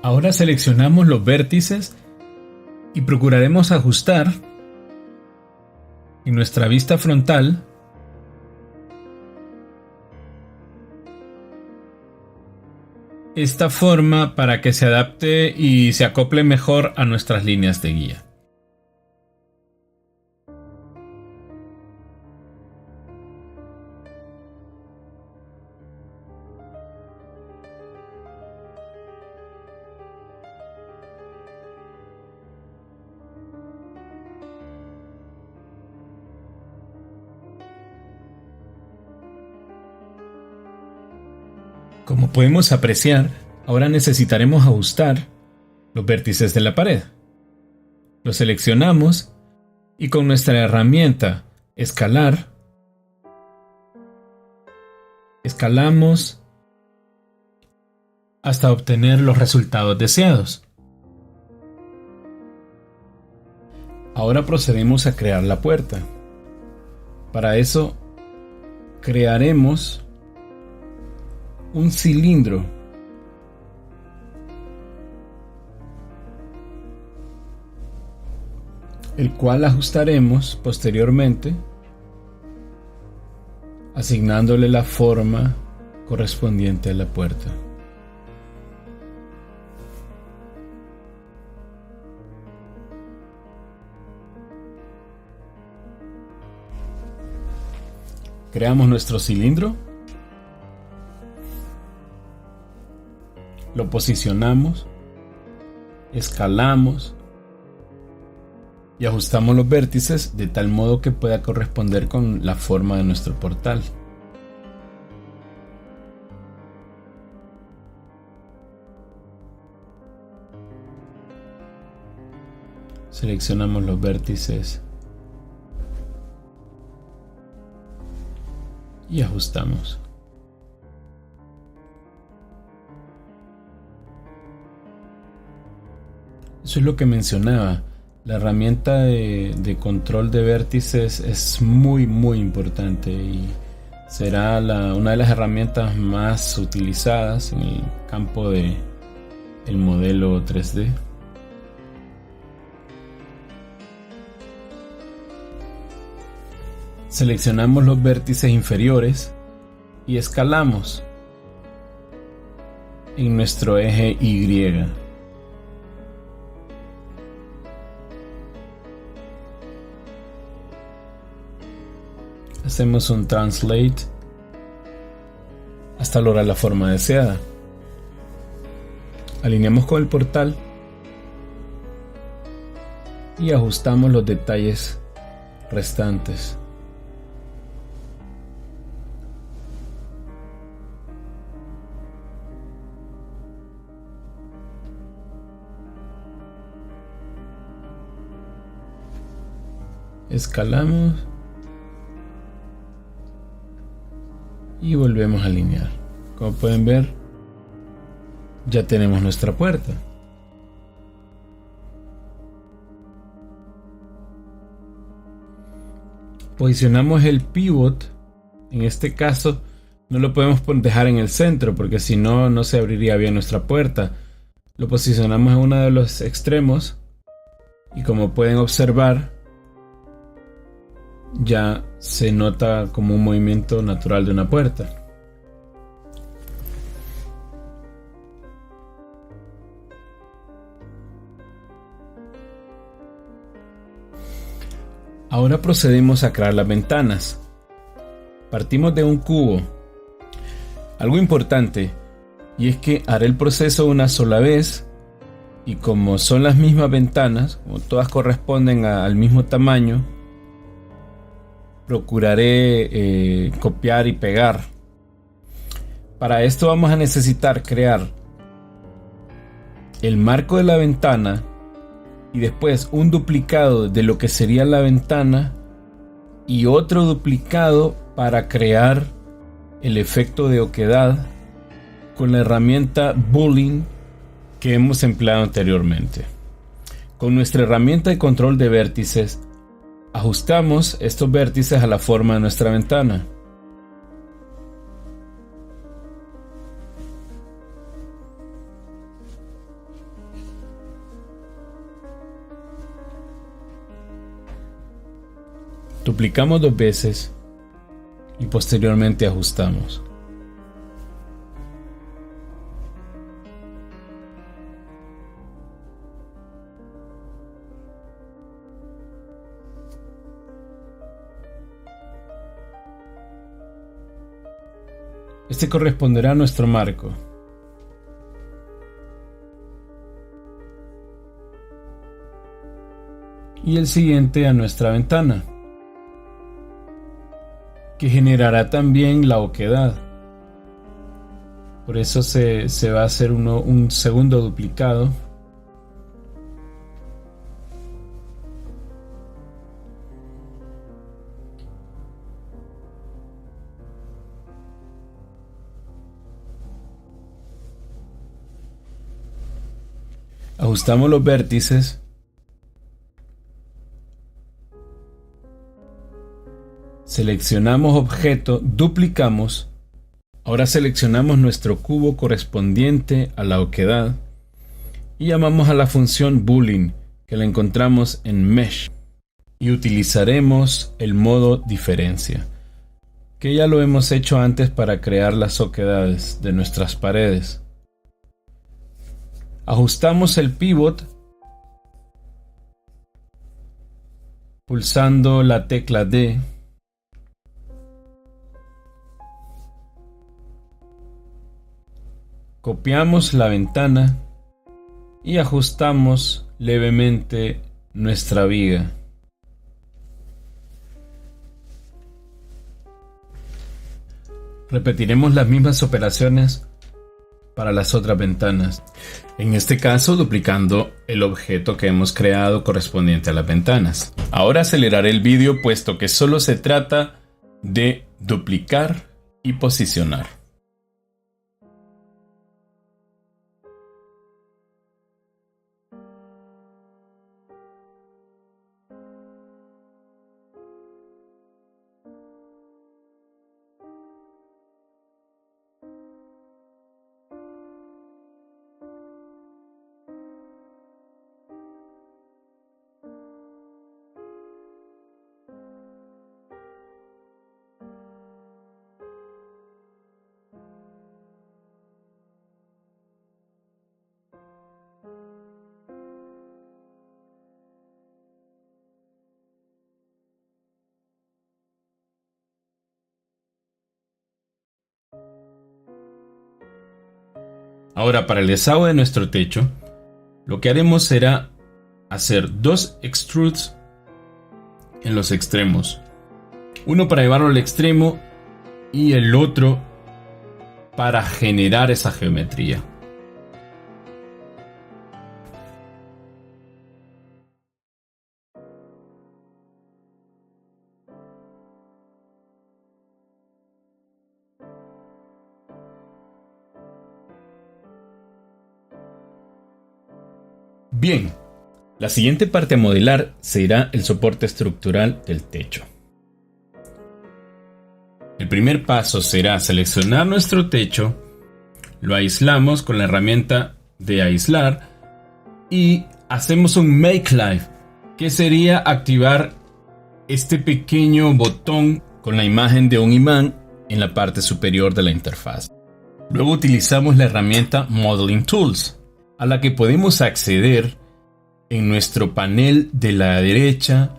Speaker 2: Ahora seleccionamos los vértices y procuraremos ajustar en nuestra vista frontal esta forma para que se adapte y se acople mejor a nuestras líneas de guía. Como podemos apreciar, ahora necesitaremos ajustar los vértices de la pared. Los seleccionamos y con nuestra herramienta Escalar, escalamos hasta obtener los resultados deseados. Ahora procedemos a crear la puerta. Para eso, crearemos un cilindro el cual ajustaremos posteriormente asignándole la forma correspondiente a la puerta. Creamos nuestro cilindro. Lo posicionamos escalamos y ajustamos los vértices de tal modo que pueda corresponder con la forma de nuestro portal. Seleccionamos los vértices y ajustamos. Eso es lo que mencionaba. La herramienta de control de vértices es muy importante y será una de las herramientas más utilizadas en el campo del modelo 3D. Seleccionamos los vértices inferiores y escalamos en nuestro eje Y. Hacemos un translate hasta lograr la forma deseada. Alineamos con el portal y ajustamos los detalles restantes. Escalamos y volvemos a alinear. Como pueden ver, ya tenemos nuestra puerta. Posicionamos el pivot. En este caso no lo podemos dejar en el centro porque si no, no se abriría bien nuestra puerta. Lo posicionamos en uno de los extremos y como pueden observar, ya se nota como un movimiento natural de una puerta. Ahora procedemos a crear las ventanas. Partimos de un cubo. Algo importante, y es que haré el proceso una sola vez, y como son las mismas ventanas, como todas corresponden al mismo tamaño, procuraré copiar y pegar. Para esto vamos a necesitar crear el marco de la ventana y después un duplicado de lo que sería la ventana y otro duplicado para crear el efecto de oquedad con la herramienta Boolean que hemos empleado anteriormente. Con nuestra herramienta de control de vértices ajustamos estos vértices a la forma de nuestra ventana. Duplicamos 2 veces y posteriormente ajustamos. Este corresponderá a nuestro marco. Y el siguiente a nuestra ventana, que generará también la oquedad. Por eso se va a hacer un segundo duplicado. Ajustamos los vértices. Seleccionamos objeto, duplicamos. Ahora seleccionamos nuestro cubo correspondiente a la oquedad y llamamos a la función Boolean que la encontramos en Mesh y utilizaremos el modo diferencia que ya lo hemos hecho antes para crear las oquedades de nuestras paredes. Ajustamos el pivot pulsando la tecla D. Copiamos la ventana y ajustamos levemente nuestra viga. Repetiremos las mismas operaciones para las otras ventanas. En este caso, duplicando el objeto que hemos creado correspondiente a las ventanas. Ahora aceleraré el vídeo puesto que solo se trata de duplicar y posicionar. Ahora, para el desagüe de nuestro techo, lo que haremos será hacer 2 extrudes en los extremos. Uno para llevarlo al extremo y el otro para generar esa geometría. Bien, la siguiente parte a modelar será el soporte estructural del techo. El primer paso será seleccionar nuestro techo, lo aislamos con la herramienta de aislar y hacemos un Make Live, que sería activar este pequeño botón con la imagen de un imán en la parte superior de la interfaz. Luego utilizamos la herramienta Modeling Tools, a la que podemos acceder en nuestro panel de la derecha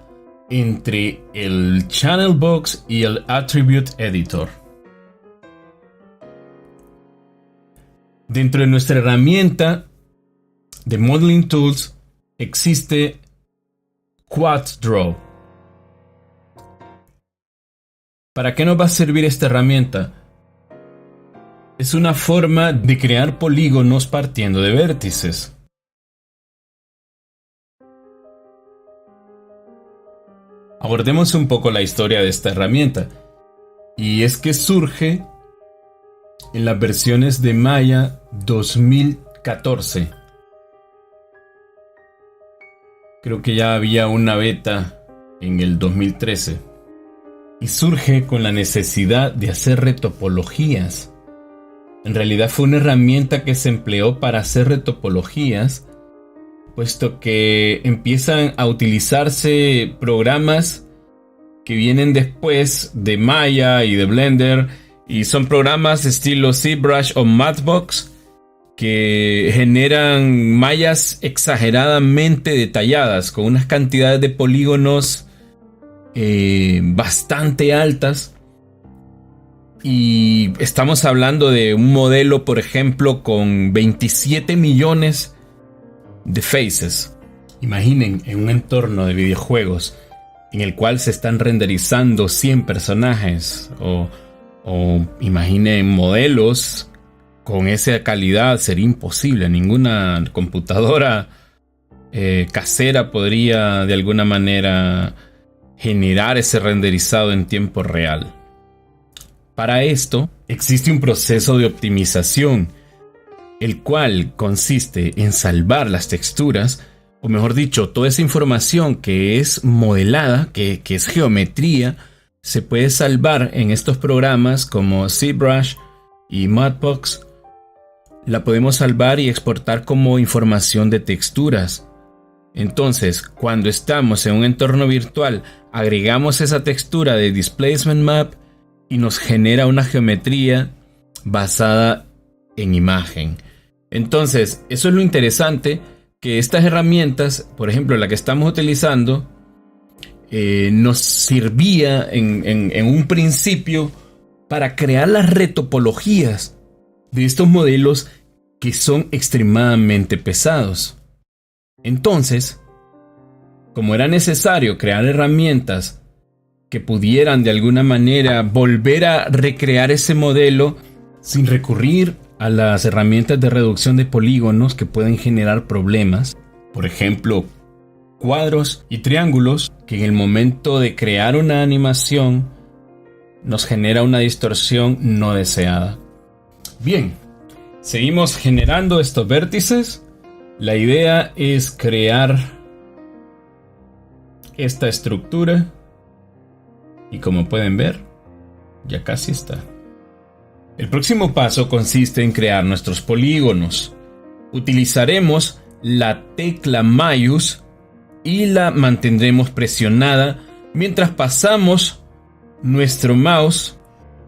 Speaker 2: entre el Channel Box y el Attribute Editor. Dentro de nuestra herramienta de Modeling Tools existe Quad Draw. ¿Para qué nos va a servir esta herramienta? Es una forma de crear polígonos partiendo de vértices. Abordemos un poco la historia de esta herramienta. Y es que surge en las versiones de Maya 2014. Creo que ya había una beta en el 2013. Y surge con la necesidad de hacer retopologías. En realidad fue una herramienta que se empleó para hacer retopologías, puesto que empiezan a utilizarse programas que vienen después de Maya y de Blender, y son programas estilo ZBrush o Matchbox que generan mallas exageradamente detalladas, con unas cantidades de polígonos bastante altas. Y estamos hablando de un modelo, por ejemplo, con 27 millones de faces. Imaginen en un entorno de videojuegos en el cual se están renderizando 100 personajes, o imaginen modelos con esa calidad. Sería imposible. Ninguna computadora casera podría de alguna manera generar ese renderizado en tiempo real. Para esto existe un proceso de optimización, el cual consiste en salvar las texturas, o mejor dicho, toda esa información que es modelada, que es geometría, se puede salvar en estos programas como ZBrush y Matchbox. La podemos salvar y exportar como información de texturas. Entonces, cuando estamos en un entorno virtual, agregamos esa textura de Displacement Map y nos genera una geometría basada en imagen. Entonces, eso es lo interesante, que estas herramientas, por ejemplo la que estamos utilizando, nos servía en un principio para crear las retopologías de estos modelos que son extremadamente pesados. Entonces, como era necesario crear herramientas que pudieran de alguna manera volver a recrear ese modelo sin recurrir a las herramientas de reducción de polígonos que pueden generar problemas, por ejemplo, cuadros y triángulos, que en el momento de crear una animación nos genera una distorsión no deseada. Bien, seguimos generando estos vértices. La idea es crear esta estructura y como pueden ver, ya casi está. El próximo paso consiste en crear nuestros polígonos. Utilizaremos la tecla Mayús y la mantendremos presionada mientras pasamos nuestro mouse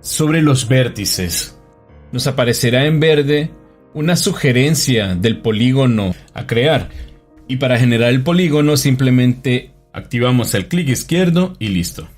Speaker 2: sobre los vértices. Nos aparecerá en verde una sugerencia del polígono a crear. Y para generar el polígono simplemente activamos el clic izquierdo y listo.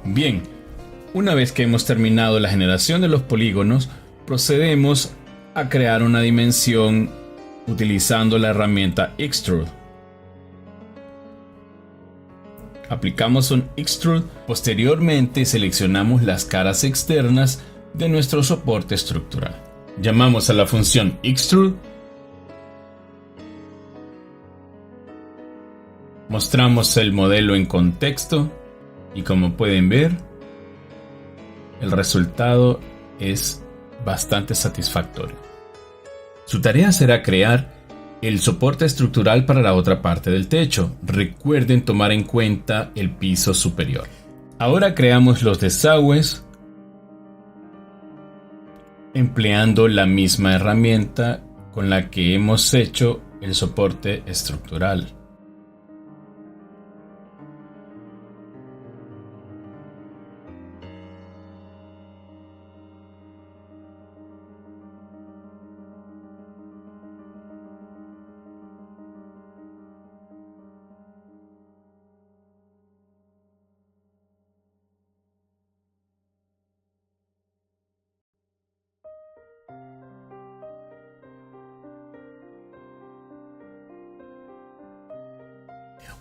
Speaker 2: Bien, una vez que hemos terminado la generación de los polígonos, procedemos a crear una dimensión utilizando la herramienta Extrude. Aplicamos un Extrude, posteriormente seleccionamos las caras externas de nuestro soporte estructural. Llamamos a la función Extrude, mostramos el modelo en contexto y como pueden ver, el resultado es bastante satisfactorio. Su tarea será crear el soporte estructural para la otra parte del techo. Recuerden tomar en cuenta el piso superior. Ahora creamos los desagües empleando la misma herramienta con la que hemos hecho el soporte estructural.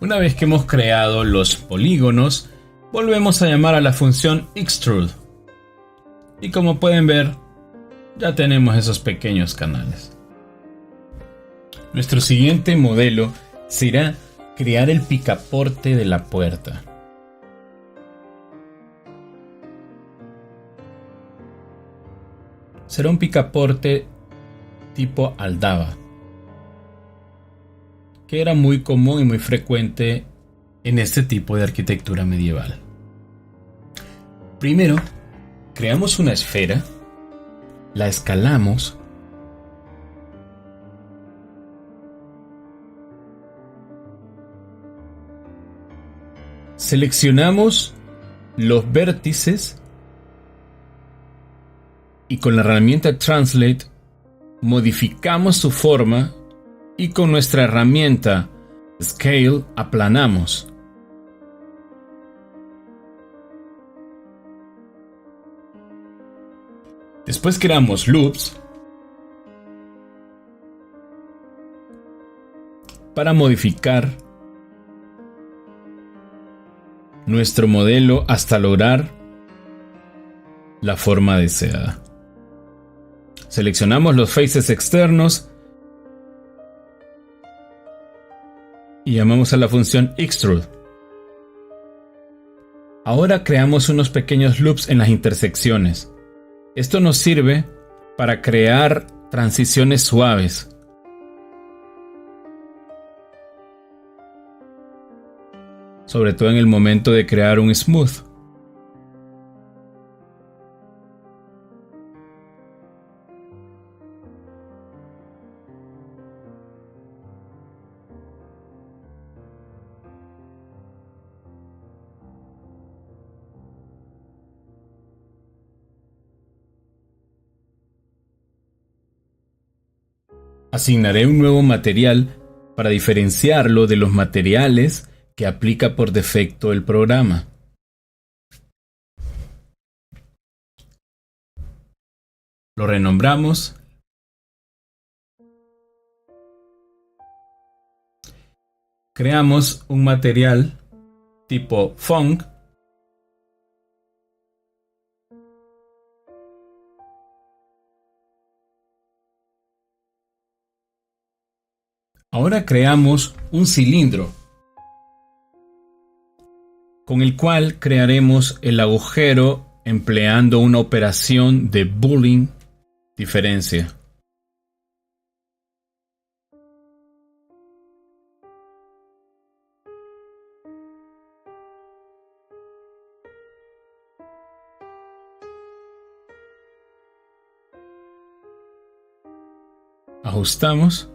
Speaker 2: Una vez que hemos creado los polígonos, volvemos a llamar a la función Extrude. Y como pueden ver, ya tenemos esos pequeños canales. Nuestro siguiente modelo será crear el picaporte de la puerta. será un picaporte tipo aldaba, que era muy común y muy frecuente en este tipo de arquitectura medieval. Primero, creamos una esfera, la escalamos, seleccionamos los vértices y con la herramienta Translate modificamos su forma y con nuestra herramienta Scale aplanamos. Después creamos loops para modificar nuestro modelo hasta lograr la forma deseada. Seleccionamos los faces externos y llamamos a la función extrude. Ahora creamos unos pequeños loops en las intersecciones. Esto nos sirve para crear transiciones suaves. Sobre todo en el momento de crear un smooth. Asignaré un nuevo material para diferenciarlo de los materiales que aplica por defecto el programa. Lo renombramos. Creamos un material tipo Funk. Ahora creamos un cilindro con el cual crearemos el agujero empleando una operación de Boolean diferencia. Ajustamos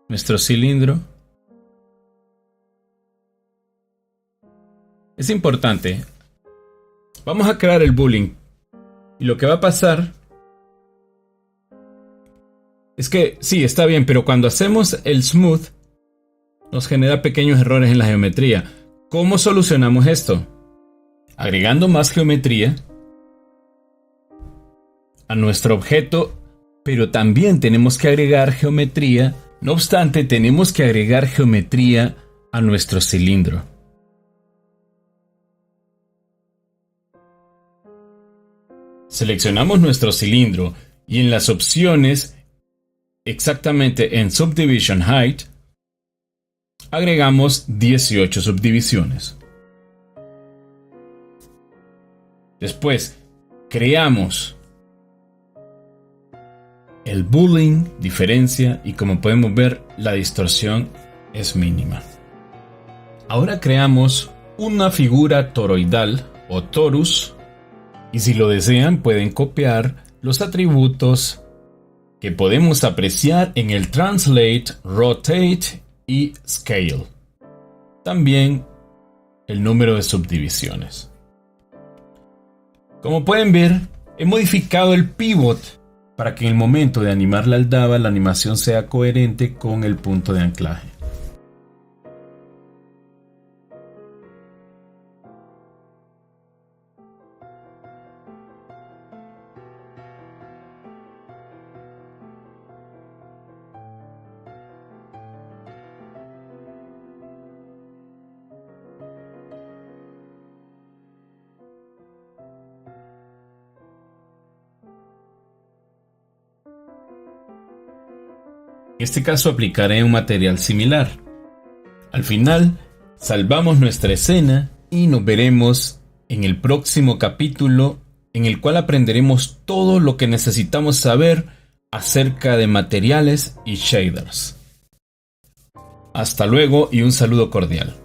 Speaker 2: nuestro cilindro. Es importante. Vamos a crear el boolean. Y lo que va a pasar es que sí, está bien, pero cuando hacemos el smooth nos genera pequeños errores en la geometría. ¿Cómo solucionamos esto? Agregando más geometría a nuestro objeto, pero también tenemos que agregar geometría. No obstante, tenemos que agregar geometría a nuestro cilindro. Seleccionamos nuestro cilindro y en las opciones, exactamente en Subdivision Height, agregamos 18 subdivisiones. Después, creamos el Boolean diferencia y como podemos ver, la distorsión es mínima. Ahora creamos una figura toroidal o torus y si lo desean pueden copiar los atributos que podemos apreciar en el Translate, Rotate y Scale. También el número de subdivisiones. Como pueden ver, he modificado el pivot para que en el momento de animar la aldaba la animación sea coherente con el punto de anclaje. En este caso aplicaré un material similar. Al final, salvamos nuestra escena y nos veremos en el próximo capítulo en el cual aprenderemos todo lo que necesitamos saber acerca de materiales y shaders. Hasta luego y un saludo cordial.